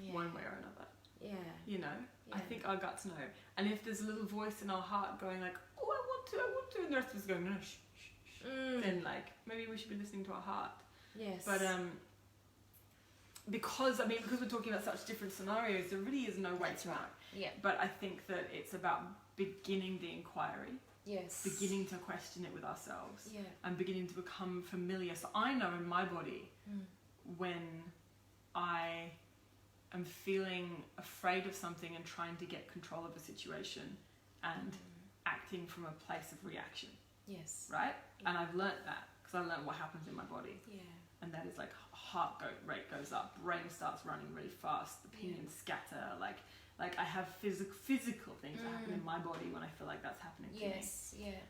Yeah. one way or another. Yeah. You know? I Yeah. think our guts know. And if there's a little voice in our heart going like, oh, I want to, and the rest of us going, no, shh, shh, shh, then like, maybe we should be listening to our heart. Yes. But because we're talking about such different scenarios, there really is no way to know. Yeah. But I think that it's about beginning the inquiry, Yes. beginning to question it with ourselves, Yeah. and beginning to become familiar. So I know in my body when I am feeling afraid of something and trying to get control of a situation and acting from a place of reaction, Yes. right? And I've learnt that because I learned what happens in my body. Yeah. And that is like heart rate goes up, brain starts running really fast, opinions scatter, like I have physical things that happen in my body when I feel like that's happening to me. Yes. Yeah.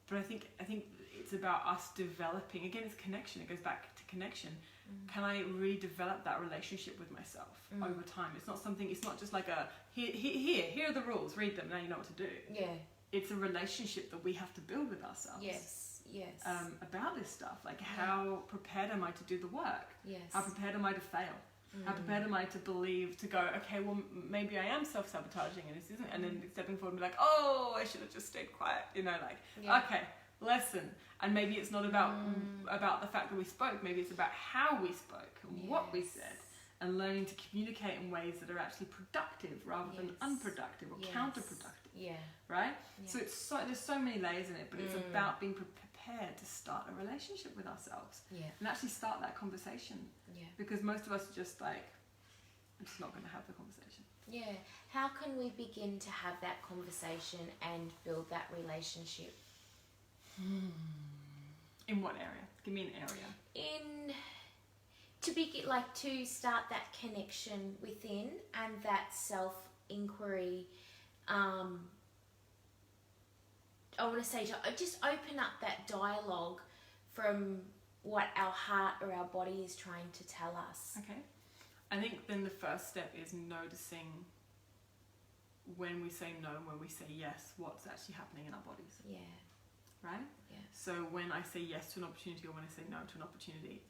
But I think it's about us developing, again, it's connection, it goes back to connection. Can I really develop that relationship with myself over time? It's not just like a here are the rules, read them, now you know what to do. Yeah. It's a relationship that we have to build with ourselves. Yes. Yes. About this stuff, like how prepared am I to do the work? Yes. How prepared am I to fail? How prepared am I to believe, to go, okay, well, maybe I am self-sabotaging and this isn't, and then stepping forward and be like, oh, I should have just stayed quiet, you know, like, okay, lesson. And maybe it's not about the fact that we spoke. Maybe it's about how we spoke and what we said, and learning to communicate in ways that are actually productive rather than unproductive or counterproductive. Yeah. Right? Yeah. So there's so many layers in it, but it's about being prepared to start a relationship with ourselves and actually start that conversation. Yeah. Because most of us are just like, I'm just not going to have the conversation. Yeah. How can we begin to have that conversation and build that relationship? In what area? Give me an area. To start that connection within and that self-inquiry. I want to say to just open up that dialogue from what our heart or our body is trying to tell us. Okay. I think then the first step is noticing when we say no and when we say yes, what's actually happening in our bodies. Yeah. Right? Yeah. So when I say yes to an opportunity or when I say no to an opportunity,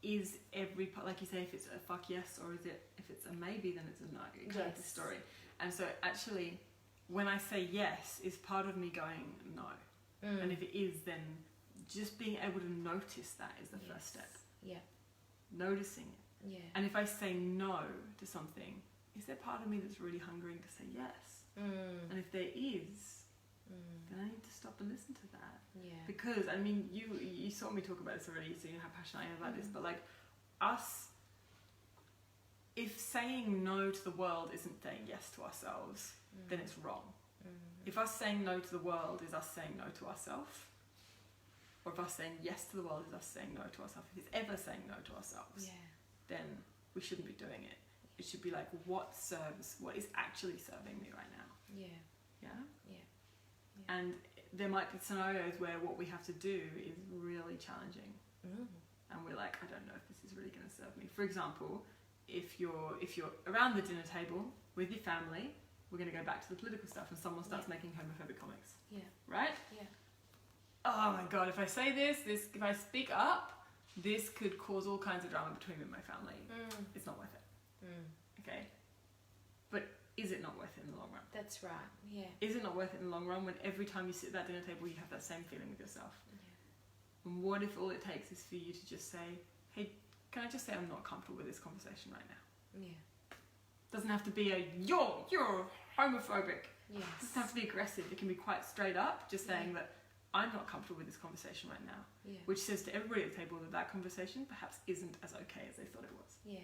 is every part, like you say, if it's a fuck yes, or is it, if it's a maybe, then it's a no. Kind of the story. And so actually, when I say yes, is part of me going no. And if it is, then just being able to notice that is the first step. Yeah. Noticing it. Yeah. And if I say no to something, is there part of me that's really hungering to say yes? And if there is, then I need to stop and listen to that. Yeah. Because, I mean, you saw me talk about this already, so you know how passionate I am about this, but like, if saying no to the world isn't saying yes to ourselves, then it's wrong. If us saying no to the world is us saying no to ourselves, or if us saying yes to the world is us saying no to ourselves, if it's ever saying no to ourselves, then we shouldn't be doing it. It should be like, what is actually serving me right now? Yeah. Yeah? Yeah. And there might be scenarios where what we have to do is really challenging. And we're like, I don't know if this is really going to serve me. For example, if you're around the dinner table with your family, we're going to go back to the political stuff, and someone starts making homophobic comics. Yeah. Right? Yeah. Oh my god, if I say this, if I speak up, this could cause all kinds of drama between me and my family. It's not worth it. Okay? But is it not worth it in the long run? That's right, yeah. Is it not worth it in the long run when every time you sit at that dinner table you have that same feeling with yourself? Yeah. And what if all it takes is for you to just say, hey, can I just say I'm not comfortable with this conversation right now? Yeah. Doesn't have to be a, you're homophobic. Yes. It doesn't have to be aggressive. It can be quite straight up, just saying that I'm not comfortable with this conversation right now. Yeah. Which says to everybody at the table that that conversation perhaps isn't as okay as they thought it was. Yeah.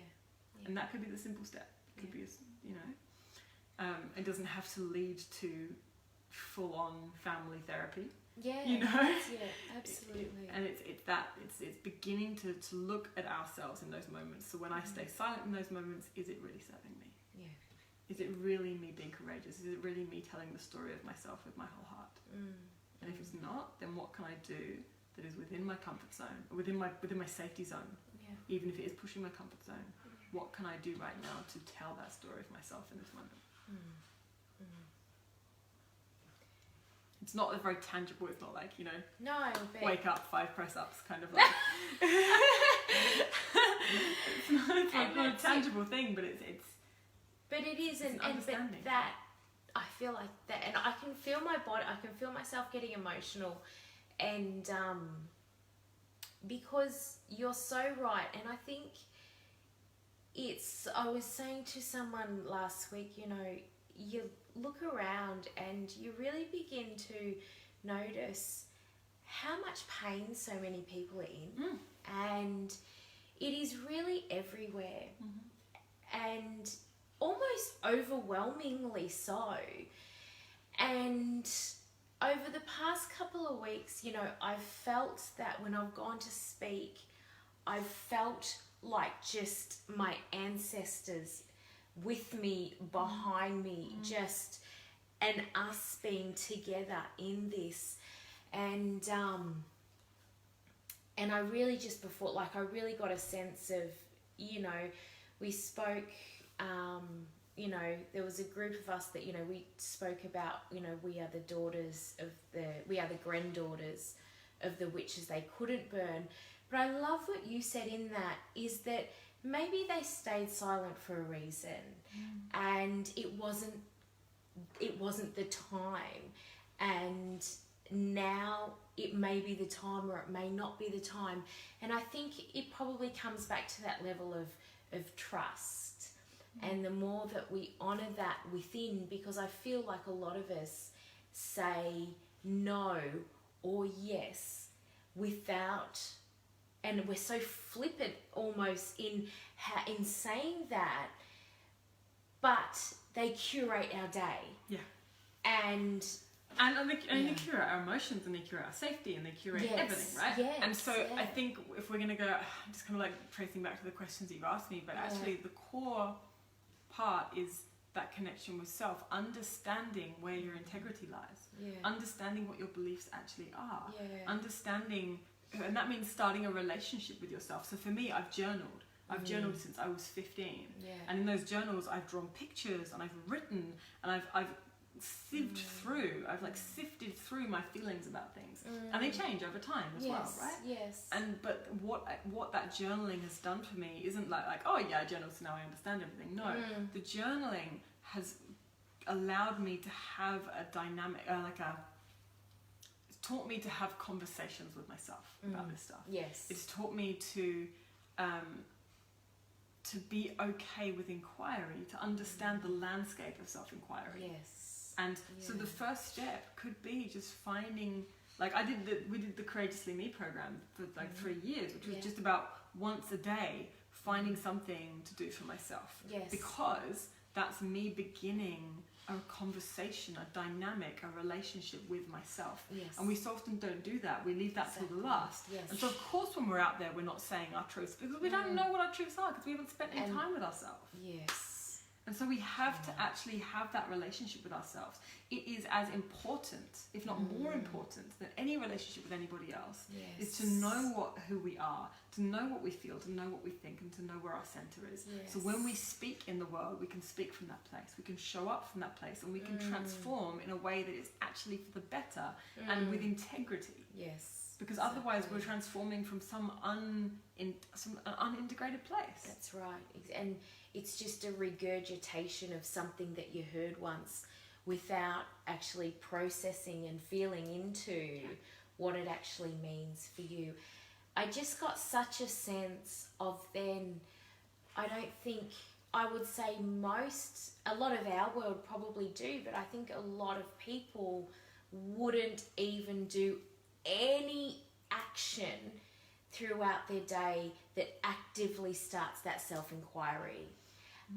Yeah. And that could be the simple step. It could be, you know, it doesn't have to lead to full-on family therapy. Yeah. You know? Yeah, absolutely. And it's beginning to look at ourselves in those moments. So when I stay silent in those moments, is it really serving me? Yeah. Is it really me being courageous? Is it really me telling the story of myself with my whole heart? And if it's not, then what can I do that is within my comfort zone, within my safety zone? Yeah. Even if it is pushing my comfort zone, what can I do right now to tell that story of myself in this moment? It's not very tangible. It's not like, you know, wake up, 5 press-ups, kind of like. it's not a tangible thing, but it's. But it is, and that I feel like that, and I can feel my body. I can feel myself getting emotional, and because you're so right, and I think I was saying to someone last week, you know, you look around and you really begin to notice how much pain so many people are in, and it is really everywhere, and almost overwhelmingly so. And over the past couple of weeks, you know, I've felt that when I've gone to speak, I've felt like just my ancestors with me, behind me, just, and us being together in this. And I really just before, like, I really got a sense of, you know, we spoke, you know, there was a group of us that, you know, we spoke about, you know, we are the granddaughters of the witches they couldn't burn. But I love what you said in that, is that maybe they stayed silent for a reason, and it wasn't the time, and now it may be the time or it may not be the time. And I think it probably comes back to that level of trust. And the more that we honour that within, because I feel like a lot of us say no or yes without, and we're so flippant almost in saying that, but they curate our day. Yeah. And they curate our emotions, and they curate our safety, and they curate everything, right? Yes, and so I think if we're going to go, I'm just kind of like tracing back to the questions you've asked me, but actually the core part is that connection with self, understanding where your integrity lies, understanding what your beliefs actually are, understanding, and that means starting a relationship with yourself. So for me, I've journaled. I've journaled since I was 15, and in those journals I've drawn pictures and I've written and I've sieved through, I've like sifted through my feelings about things, and they change over time as well, right? Yes. And but what that journaling has done for me isn't like oh yeah, I journal so now I understand everything. No, the journaling has allowed me to have a dynamic, it's taught me to have conversations with myself about this stuff. Yes. It's taught me to be okay with inquiry, to understand the landscape of self-inquiry. Yes. And so the first step could be just finding, like we did the Courageously Me program for like 3 years, which was just about once a day finding something to do for myself. Yes. Because that's me beginning a conversation, a dynamic, a relationship with myself. Yes. And we so often don't do that. We leave that till the last. Yes. And so of course when we're out there, we're not saying our truths because we don't know what our truths are, because we haven't spent any time with ourselves. Yes. And so we have to actually have that relationship with ourselves. It is as important, if not more important, than any relationship with anybody else, is to know who we are, to know what we feel, to know what we think, and to know where our center is. Yes. So when we speak in the world, we can speak from that place. We can show up from that place, and we can transform in a way that is actually for the better and with integrity. Yes. Because otherwise we're transforming from some unintegrated place. That's right. And it's just a regurgitation of something that you heard once without actually processing and feeling into what it actually means for you. I just got such a sense of then, I don't think, I would say a lot of our world probably do, but I think a lot of people wouldn't even do any action throughout their day that actively starts that self-inquiry.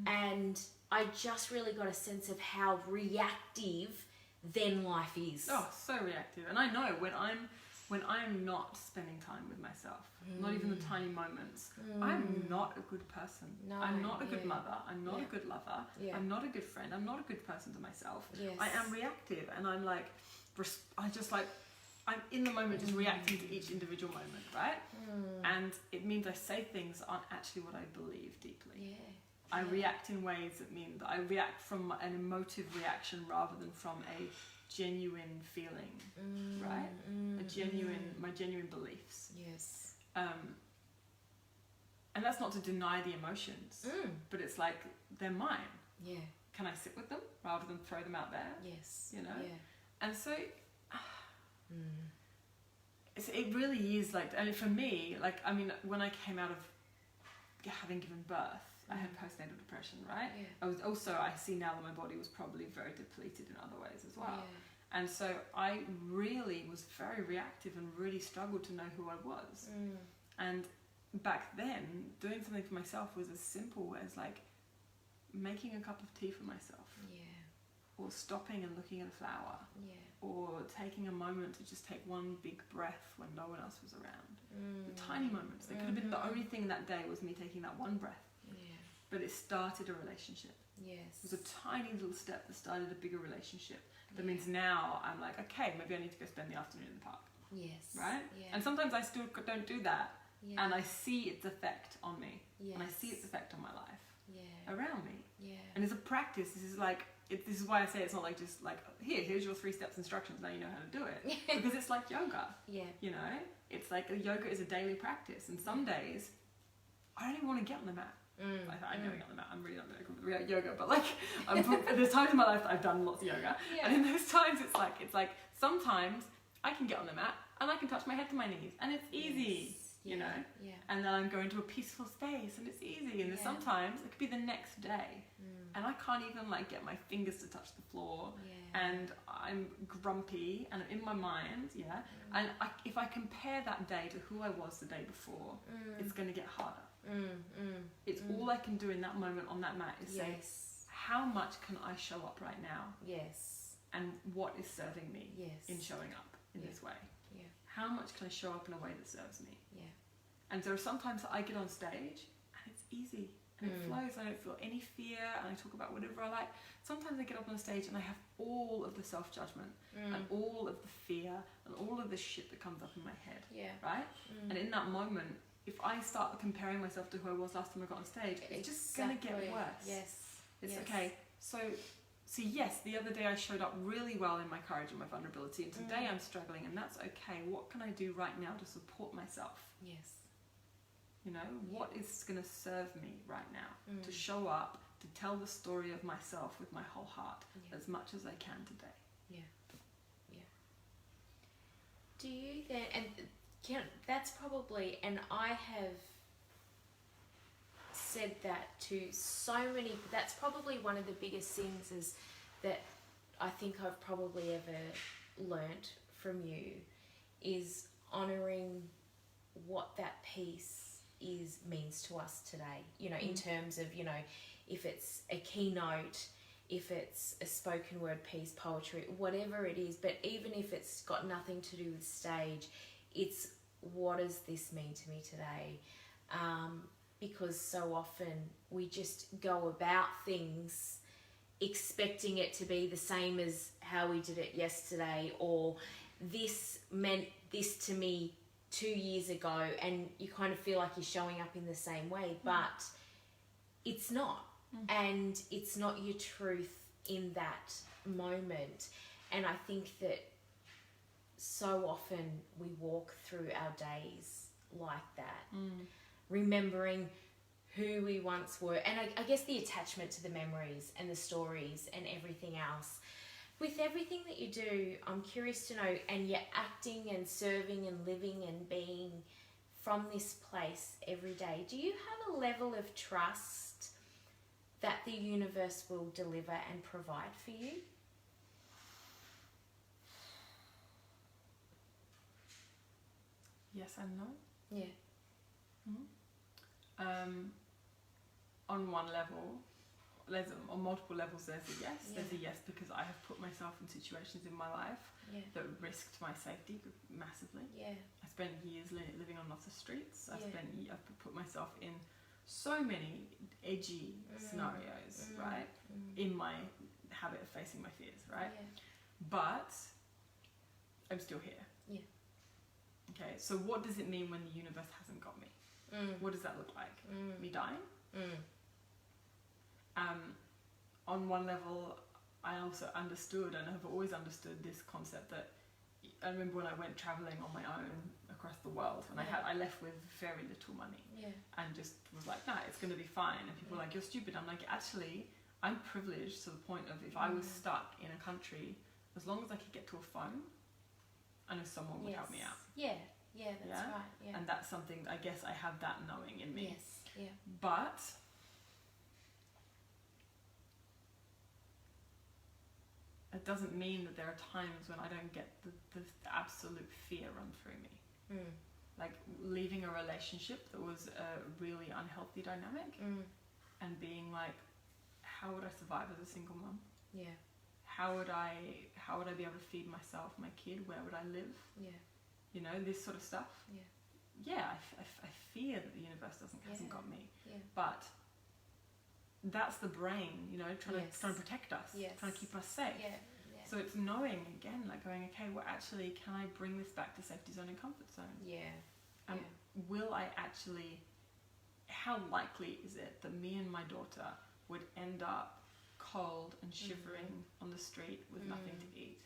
And I just really got a sense of how reactive then life is. Oh, so reactive. And I know when I'm not spending time with myself, not even the tiny moments, I'm not a good person. No, I'm not a good mother. I'm not a good lover. Yeah. I'm not a good friend. I'm not a good person to myself. Yes. I am reactive, and I'm like, I'm in the moment just reacting to each individual moment, right? And it means I say things aren't actually what I believe deeply. Yeah. I react in ways that mean that I react from an emotive reaction rather than from a genuine feeling, right? My genuine beliefs. Yes. And that's not to deny the emotions, but it's like they're mine. Yeah. Can I sit with them rather than throw them out there? Yes. You know? Yeah. And so it really is like, and for me, like, I mean, when I came out of having given birth, I had postnatal depression, right? Yeah. I see now that my body was probably very depleted in other ways as well. Yeah. And so I really was very reactive and really struggled to know who I was. And back then, doing something for myself was as simple as like making a cup of tea for myself. Yeah. Or stopping and looking at a flower. Yeah. Or taking a moment to just take one big breath when no one else was around. The tiny moments. They could have been the only thing that day was me taking that one breath. Yeah. But it started a relationship. Yes. It was a tiny little step that started a bigger relationship. That means now I'm like, okay, maybe I need to go spend the afternoon in the park. Yes. Right? Yeah. And sometimes I still don't do that. Yeah. And I see its effect on me. Yes. And I see its effect on my life. Yeah. Around me. Yeah. And it's a practice. This is like, this is why I say it's not like just like, here's your 3 steps instructions, now you know how to do it. Because it's like yoga. Yeah. You know? It's like yoga is a daily practice. And some days, I don't even want to get on the mat. I never get on the mat. I'm really not very good with yoga, but like, there's times in my life that I've done lots of yoga, and in those times it's like sometimes I can get on the mat and I can touch my head to my knees and it's easy, you know? Yeah. And then I'm going to a peaceful space and it's easy. And then sometimes it could be the next day and I can't even like get my fingers to touch the floor and I'm grumpy and in my mind, and if I compare that day to who I was the day before, it's going to get harder. It's all I can do in that moment on that mat is say, how much can I show up right now? Yes. And what is serving me in showing up in this way? Yeah. How much can I show up in a way that serves me? Yeah. And there are sometimes that I get on stage and it's easy and it flows. I don't feel any fear and I talk about whatever I like. Sometimes I get up on stage and I have all of the self-judgment and all of the fear and all of the shit that comes up in my head. Yeah. Right? And in that moment, if I start comparing myself to who I was last time I got on stage, it's just going to get worse. Yes. It's okay. So yes, the other day I showed up really well in my courage and my vulnerability, and today I'm struggling, and that's okay. What can I do right now to support myself? Yes. You know, what is going to serve me right now to show up, to tell the story of myself with my whole heart as much as I can today? Yeah. Yeah. Do you then, and that's probably, and I have said that to so many, that's probably one of the biggest things is that I think I've probably ever learnt from you is honouring what that piece means to us today, you know, in terms of, you know, if it's a keynote, if it's a spoken word piece, poetry, whatever it is, but even if it's got nothing to do with stage, it's what does this mean to me today? Because so often we just go about things expecting it to be the same as how we did it yesterday, or this meant this to me 2 years ago, and you kind of feel like you're showing up in the same way, but it's not. And it's not your truth in that moment. And I think that so often we walk through our days like that, remembering who we once were, and I guess the attachment to the memories and the stories and everything else. With everything that you do, I'm curious to know, and you're acting and serving and living and being from this place every day, do you have a level of trust that the universe will deliver and provide for you? Yes and no. Yeah. On one level, on multiple levels, there's a yes. There's a yes because I have put myself in situations in my life that risked my safety massively. Yeah. I spent years living on lots of streets. I've put myself in so many edgy scenarios, right? In my habit of facing my fears, right? Yeah. But I'm still here. Yeah. Okay, so what does it mean when the universe hasn't got me? What does that look like? Me dying? On one level, I also understood and have always understood this concept that I remember when I went traveling on my own across the world, and I left with very little money, and just was like, nah, it's going to be fine. And people were like, you're stupid. I'm like, actually, I'm privileged to the point of if I was stuck in a country, as long as I could get to a phone, I know someone would help me out. Yeah, that's right. Yeah. And that's something, I guess I have that knowing in me. Yes, yeah. But it doesn't mean that there are times when I don't get the absolute fear run through me. Like leaving a relationship that was a really unhealthy dynamic and being like, how would I survive as a single mum? Yeah. How would I be able to feed myself, my kid? Where would I live? Yeah. You know, this sort of stuff. Yeah. Yeah, I fear that the universe hasn't got me. Yeah. But that's the brain, you know, trying to protect us, trying to keep us safe. Yeah. So it's knowing again, like going, okay, well, actually, can I bring this back to safety zone and comfort zone? Yeah. Will I actually? How likely is it that me and my daughter would end up cold and shivering on the street with nothing to eat?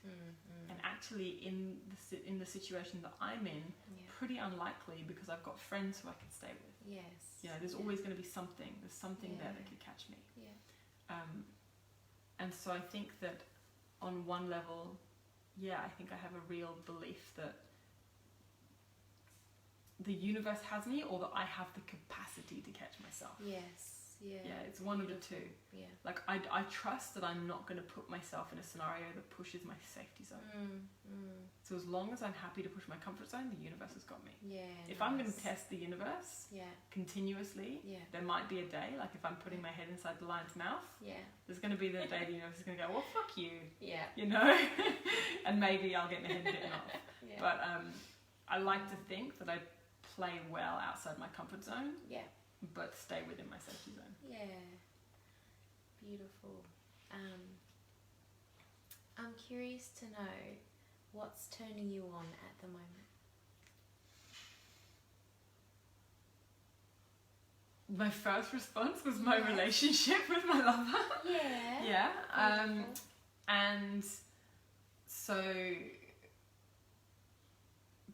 And actually, in the situation that I'm in, pretty unlikely because I've got friends who I can stay with. Yes. You know, there's always going to be something. There's something there that could catch me. Yeah. And so I think that on one level, yeah, I think I have a real belief that the universe has me, or that I have the capacity to catch myself. Yes. Yeah. Yeah, it's one of the two. Yeah. Like, I trust that I'm not going to put myself in a scenario that pushes my safety zone. So as long as I'm happy to push my comfort zone, the universe has got me. Yeah. If I'm going to test the universe Yeah. continuously, Yeah. there might be a day, like if I'm putting my head inside the lion's mouth, Yeah. there's going to be the day the universe is going to go, well, fuck you, Yeah. you know? And maybe I'll get my head bitten off. Yeah. But I like to think that I play well outside my comfort zone, Yeah. but stay within my safety zone. Yeah. Beautiful. I'm curious to know what's turning you on at the moment. My first response was my Yes. relationship with my lover. Yeah. Yeah. Beautiful. And so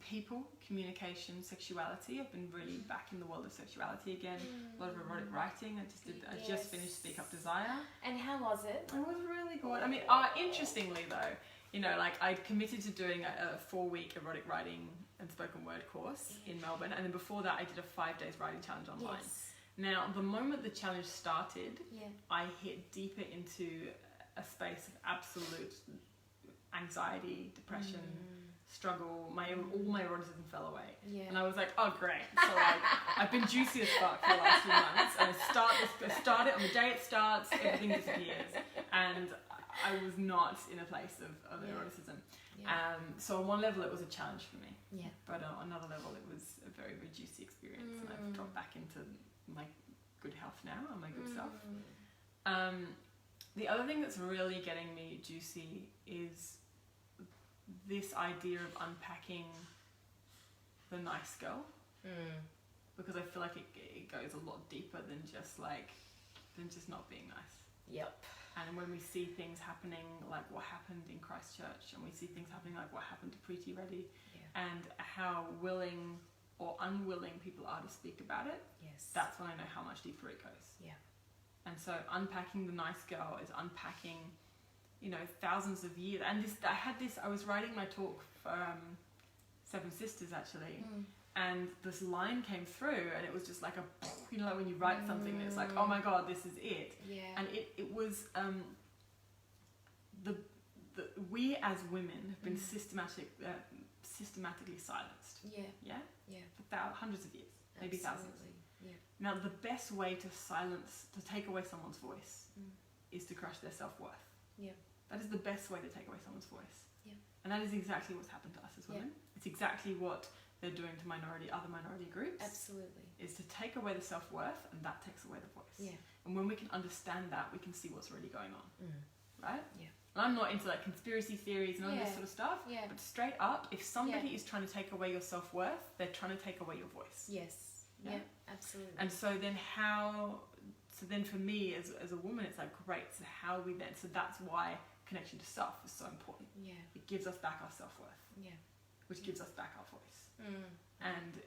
people, communication, sexuality. I've been really back in the world of sexuality again. A lot of erotic writing. I just Yes. finished Speak Up Desire. And how was it? It was really good. I mean, interestingly though, you know, like I committed to doing a 4-week erotic writing and spoken word course in Melbourne, and then before that I did a 5 days writing challenge online. Yes. Now, the moment the challenge started, Yeah. I hit deeper into a space of absolute anxiety, depression, struggle. All my eroticism fell away. Yeah. And I was like, oh great. So like, I've been juicy as fuck for the last few months, and I start it on the day it starts, everything disappears. And I was not in a place of Yeah. eroticism. Yeah. So on one level it was a challenge for me. Yeah. But on another level it was a very, very juicy experience, and I've dropped back into my good health now and my good self. The other thing that's really getting me juicy is this idea of unpacking the nice girl, because I feel like it goes a lot deeper than just not being nice. Yep. And when we see things happening like what happened in Christchurch, and we see things happening like what happened to Preeti Reddy, and how willing or unwilling people are to speak about it, Yes. that's when I know how much deeper it goes. Yeah. And so unpacking the nice girl is unpacking, you know, thousands of years. And I was writing my talk for Seven Sisters actually, and this line came through, and it was just like you know, like when you write something and it's like, oh my god, this is it. Yeah. And it was we as women have been systematically silenced. Yeah. Yeah. Yeah. For hundreds of years, maybe thousands. Absolutely. Yeah. Now, the best way to take away someone's voice is to crush their self-worth. Yeah. That is the best way to take away someone's voice. Yeah. And that is exactly what's happened to us as women. It's exactly what they're doing to other minority groups. Absolutely. Is to take away the self-worth, and that takes away the voice. Yeah. And when we can understand that, we can see what's really going on. Right? Yeah. And I'm not into like conspiracy theories and all this sort of stuff. Yeah. But straight up, if somebody is trying to take away your self-worth, they're trying to take away your voice. Yes. Yeah. Yeah. Absolutely. And so then for me as a woman, it's like, great, so how we then, so that's why connection to self is so important. Yeah. It gives us back our self-worth, Yeah. which gives us back our voice. And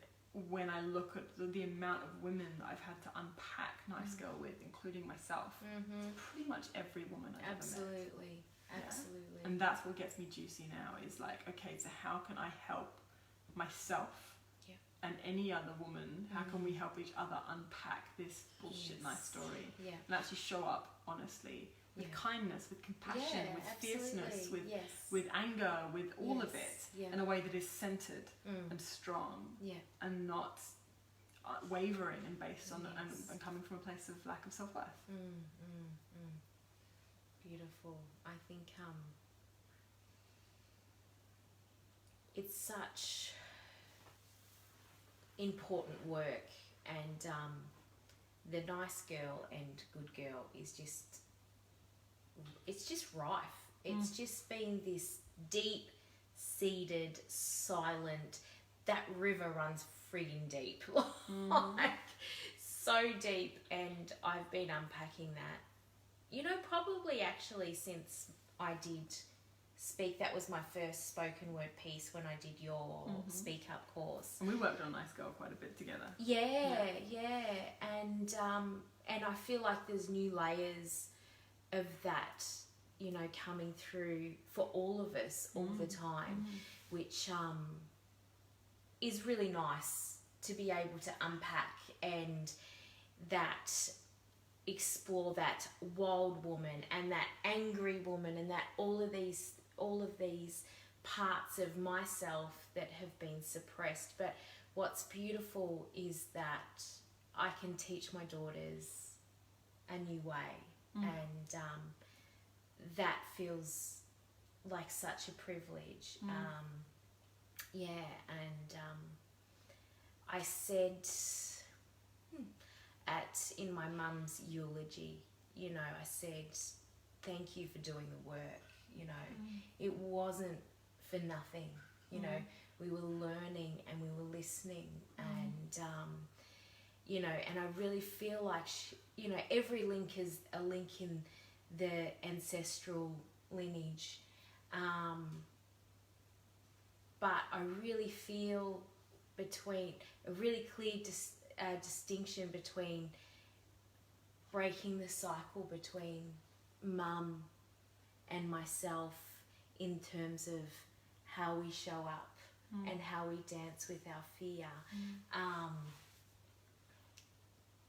when I look at the amount of women that I've had to unpack Nice Girl with, including myself, it's pretty much every woman I've ever met. Absolutely. Yeah? Absolutely. And that's what gets me juicy now, is like, okay, so how can I help myself and any other woman? How can we help each other unpack this bullshit nice story Yeah. and actually show up honestly with kindness, with compassion, with fierceness, with anger, with all of it, in a way that is centered and strong and not wavering and based on and coming from a place of lack of self-worth. Beautiful. I think it's such important work, and the nice girl and good girl is just, it's just rife. It's just been this deep seated, silent, that river runs frigging deep. Like so deep, and I've been unpacking that, you know, probably actually since I did Speak. That was my first spoken word piece when I did your Speak Up course. And we worked on Nice Girl quite a bit together. Yeah. And I feel like there's new layers of that you know, coming through for all of us all the time, which is really nice to be able to unpack and that explore that wild woman and that angry woman and that all of these parts of myself that have been suppressed. But what's beautiful is that I can teach my daughters a new way, and that feels like such a privilege. I said in my mum's eulogy, you know, I said, thank you for doing the work, you know. It wasn't for nothing, you know. We were learning and we were listening, and you know, and I really feel like you know, every link is a link in the ancestral lineage, but I really feel between a really clear distinction between breaking the cycle between mum and myself in terms of how we show up and how we dance with our fear.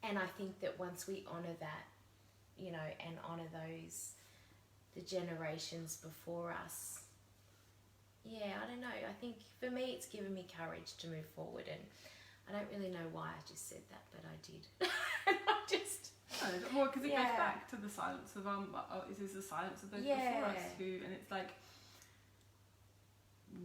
And I think that once we honour that, you know, and honour the generations before us, yeah, I don't know. I think for me it's given me courage to move forward, and I don't really know why I just said that, but I did. I just... Well, because it goes back to the silence of it is the silence of those before us and it's like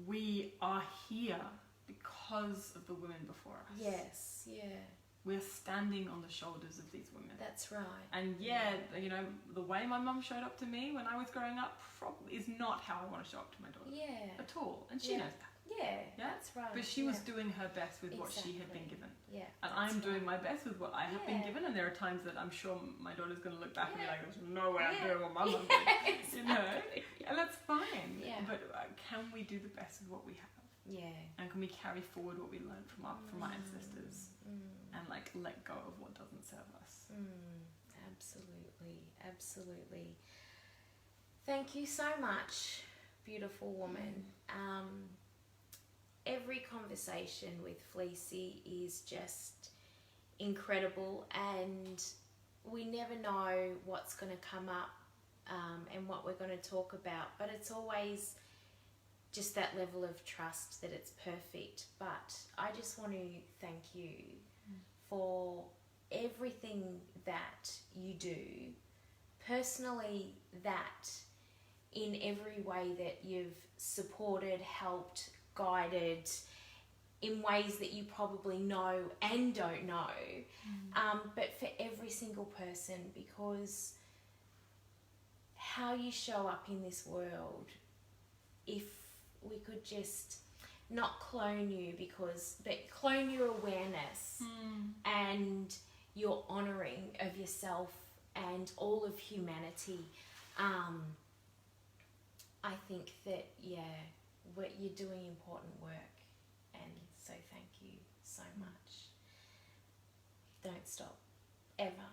we are here because of the women before us. Yes, yeah. We're standing on the shoulders of these women. That's right. And you know, the way my mum showed up to me when I was growing up probably is not how I want to show up to my daughter. Yeah. At all. And she knows that. Yeah, that's right. But she was doing her best with what she had been given. Yeah. And I'm doing my best with what I have been given, and there are times that I'm sure my daughter's going to look back and be like, there's no way I'm doing what my mum did. You know? And that's fine. Yeah. But can we do the best with what we have? Yeah. And can we carry forward what we learned from our ancestors and like let go of what doesn't serve us? Absolutely, absolutely. Thank you so much, beautiful woman. Every conversation with Fleassy is just incredible, and we never know what's going to come up and what we're going to talk about, but it's always just that level of trust that it's perfect. But I just want to thank you for everything that you do personally, that in every way that you've supported, helped, guided in ways that you probably know and don't know, but for every single person, because how you show up in this world, if we could just not clone you, but clone your awareness and your honouring of yourself and all of humanity, I think that you're doing important work, and so thank you so much. Don't stop, ever.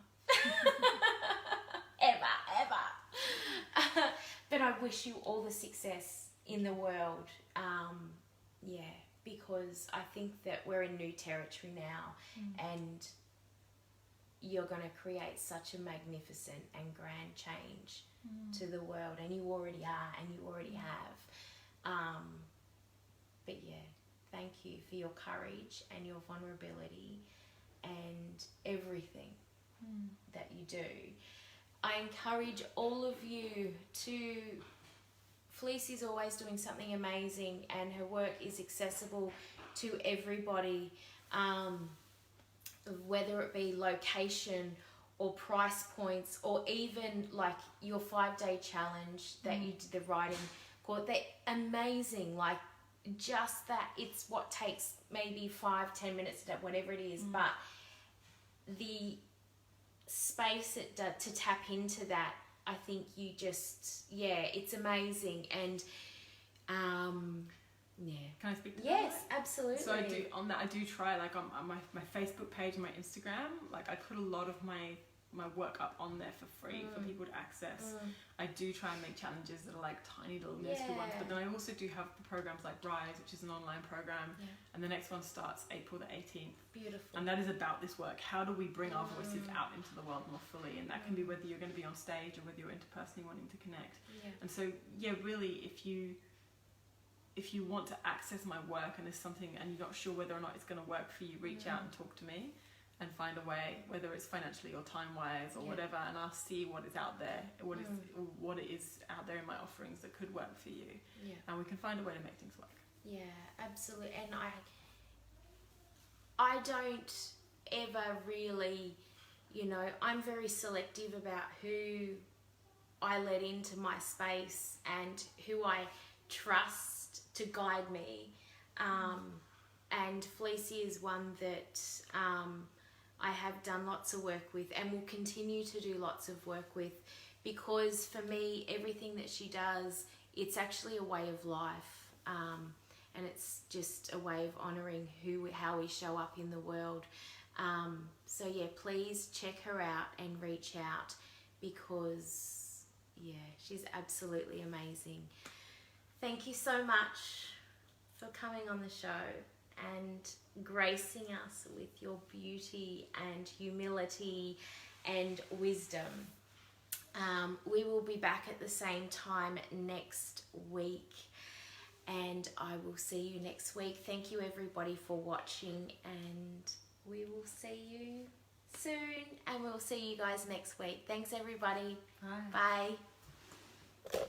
ever. But I wish you all the success in the world, because I think that we're in new territory now, and you're going to create such a magnificent and grand change to the world, and you already are, and you already have. But thank you for your courage and your vulnerability and everything that you do. I encourage all of you to... Fleassy's always doing something amazing, and her work is accessible to everybody, whether it be location or price points, or even like your 5-day challenge that you did, the writing course. They're amazing. Like, just that, it's what takes maybe 5-10 minutes to do, whatever it is, but the space to tap into that, I think you just, it's amazing. And Can I speak to that? Yes, absolutely. So I do try, like on my Facebook page and my Instagram, like I put a lot of my my work up on there for free for people to access. I do try and make challenges that are like tiny little minuscule ones, but then I also do have the programs like Rise, which is an online program, and the next one starts April the 18th. Beautiful. And that is about this work. How do we bring our voices out into the world more fully? And that can be whether you're going to be on stage or whether you're interpersonally wanting to connect. And so, yeah, really, if you want to access my work and there's something and you're not sure whether or not it's going to work for you, reach out and talk to me and find a way, whether it's financially or time-wise or whatever, and I'll see what is out there, what it is out there in my offerings that could work for you. And we can find a way to make things work. Yeah, absolutely. And I don't ever really, you know, I'm very selective about who I let into my space and who I trust to guide me. And Fleassy is one that I have done lots of work with and will continue to do lots of work with, because for me, everything that she does, it's actually a way of life. And it's just a way of honouring how we show up in the world. So yeah, please check her out and reach out, because yeah, she's absolutely amazing. Thank you so much for coming on the show and gracing us with your beauty and humility and wisdom. We will be back at the same time next week, and I will see you next week. Thank you everybody for watching, and we will see you soon, and we'll see you guys next week. Thanks everybody. Bye. Bye.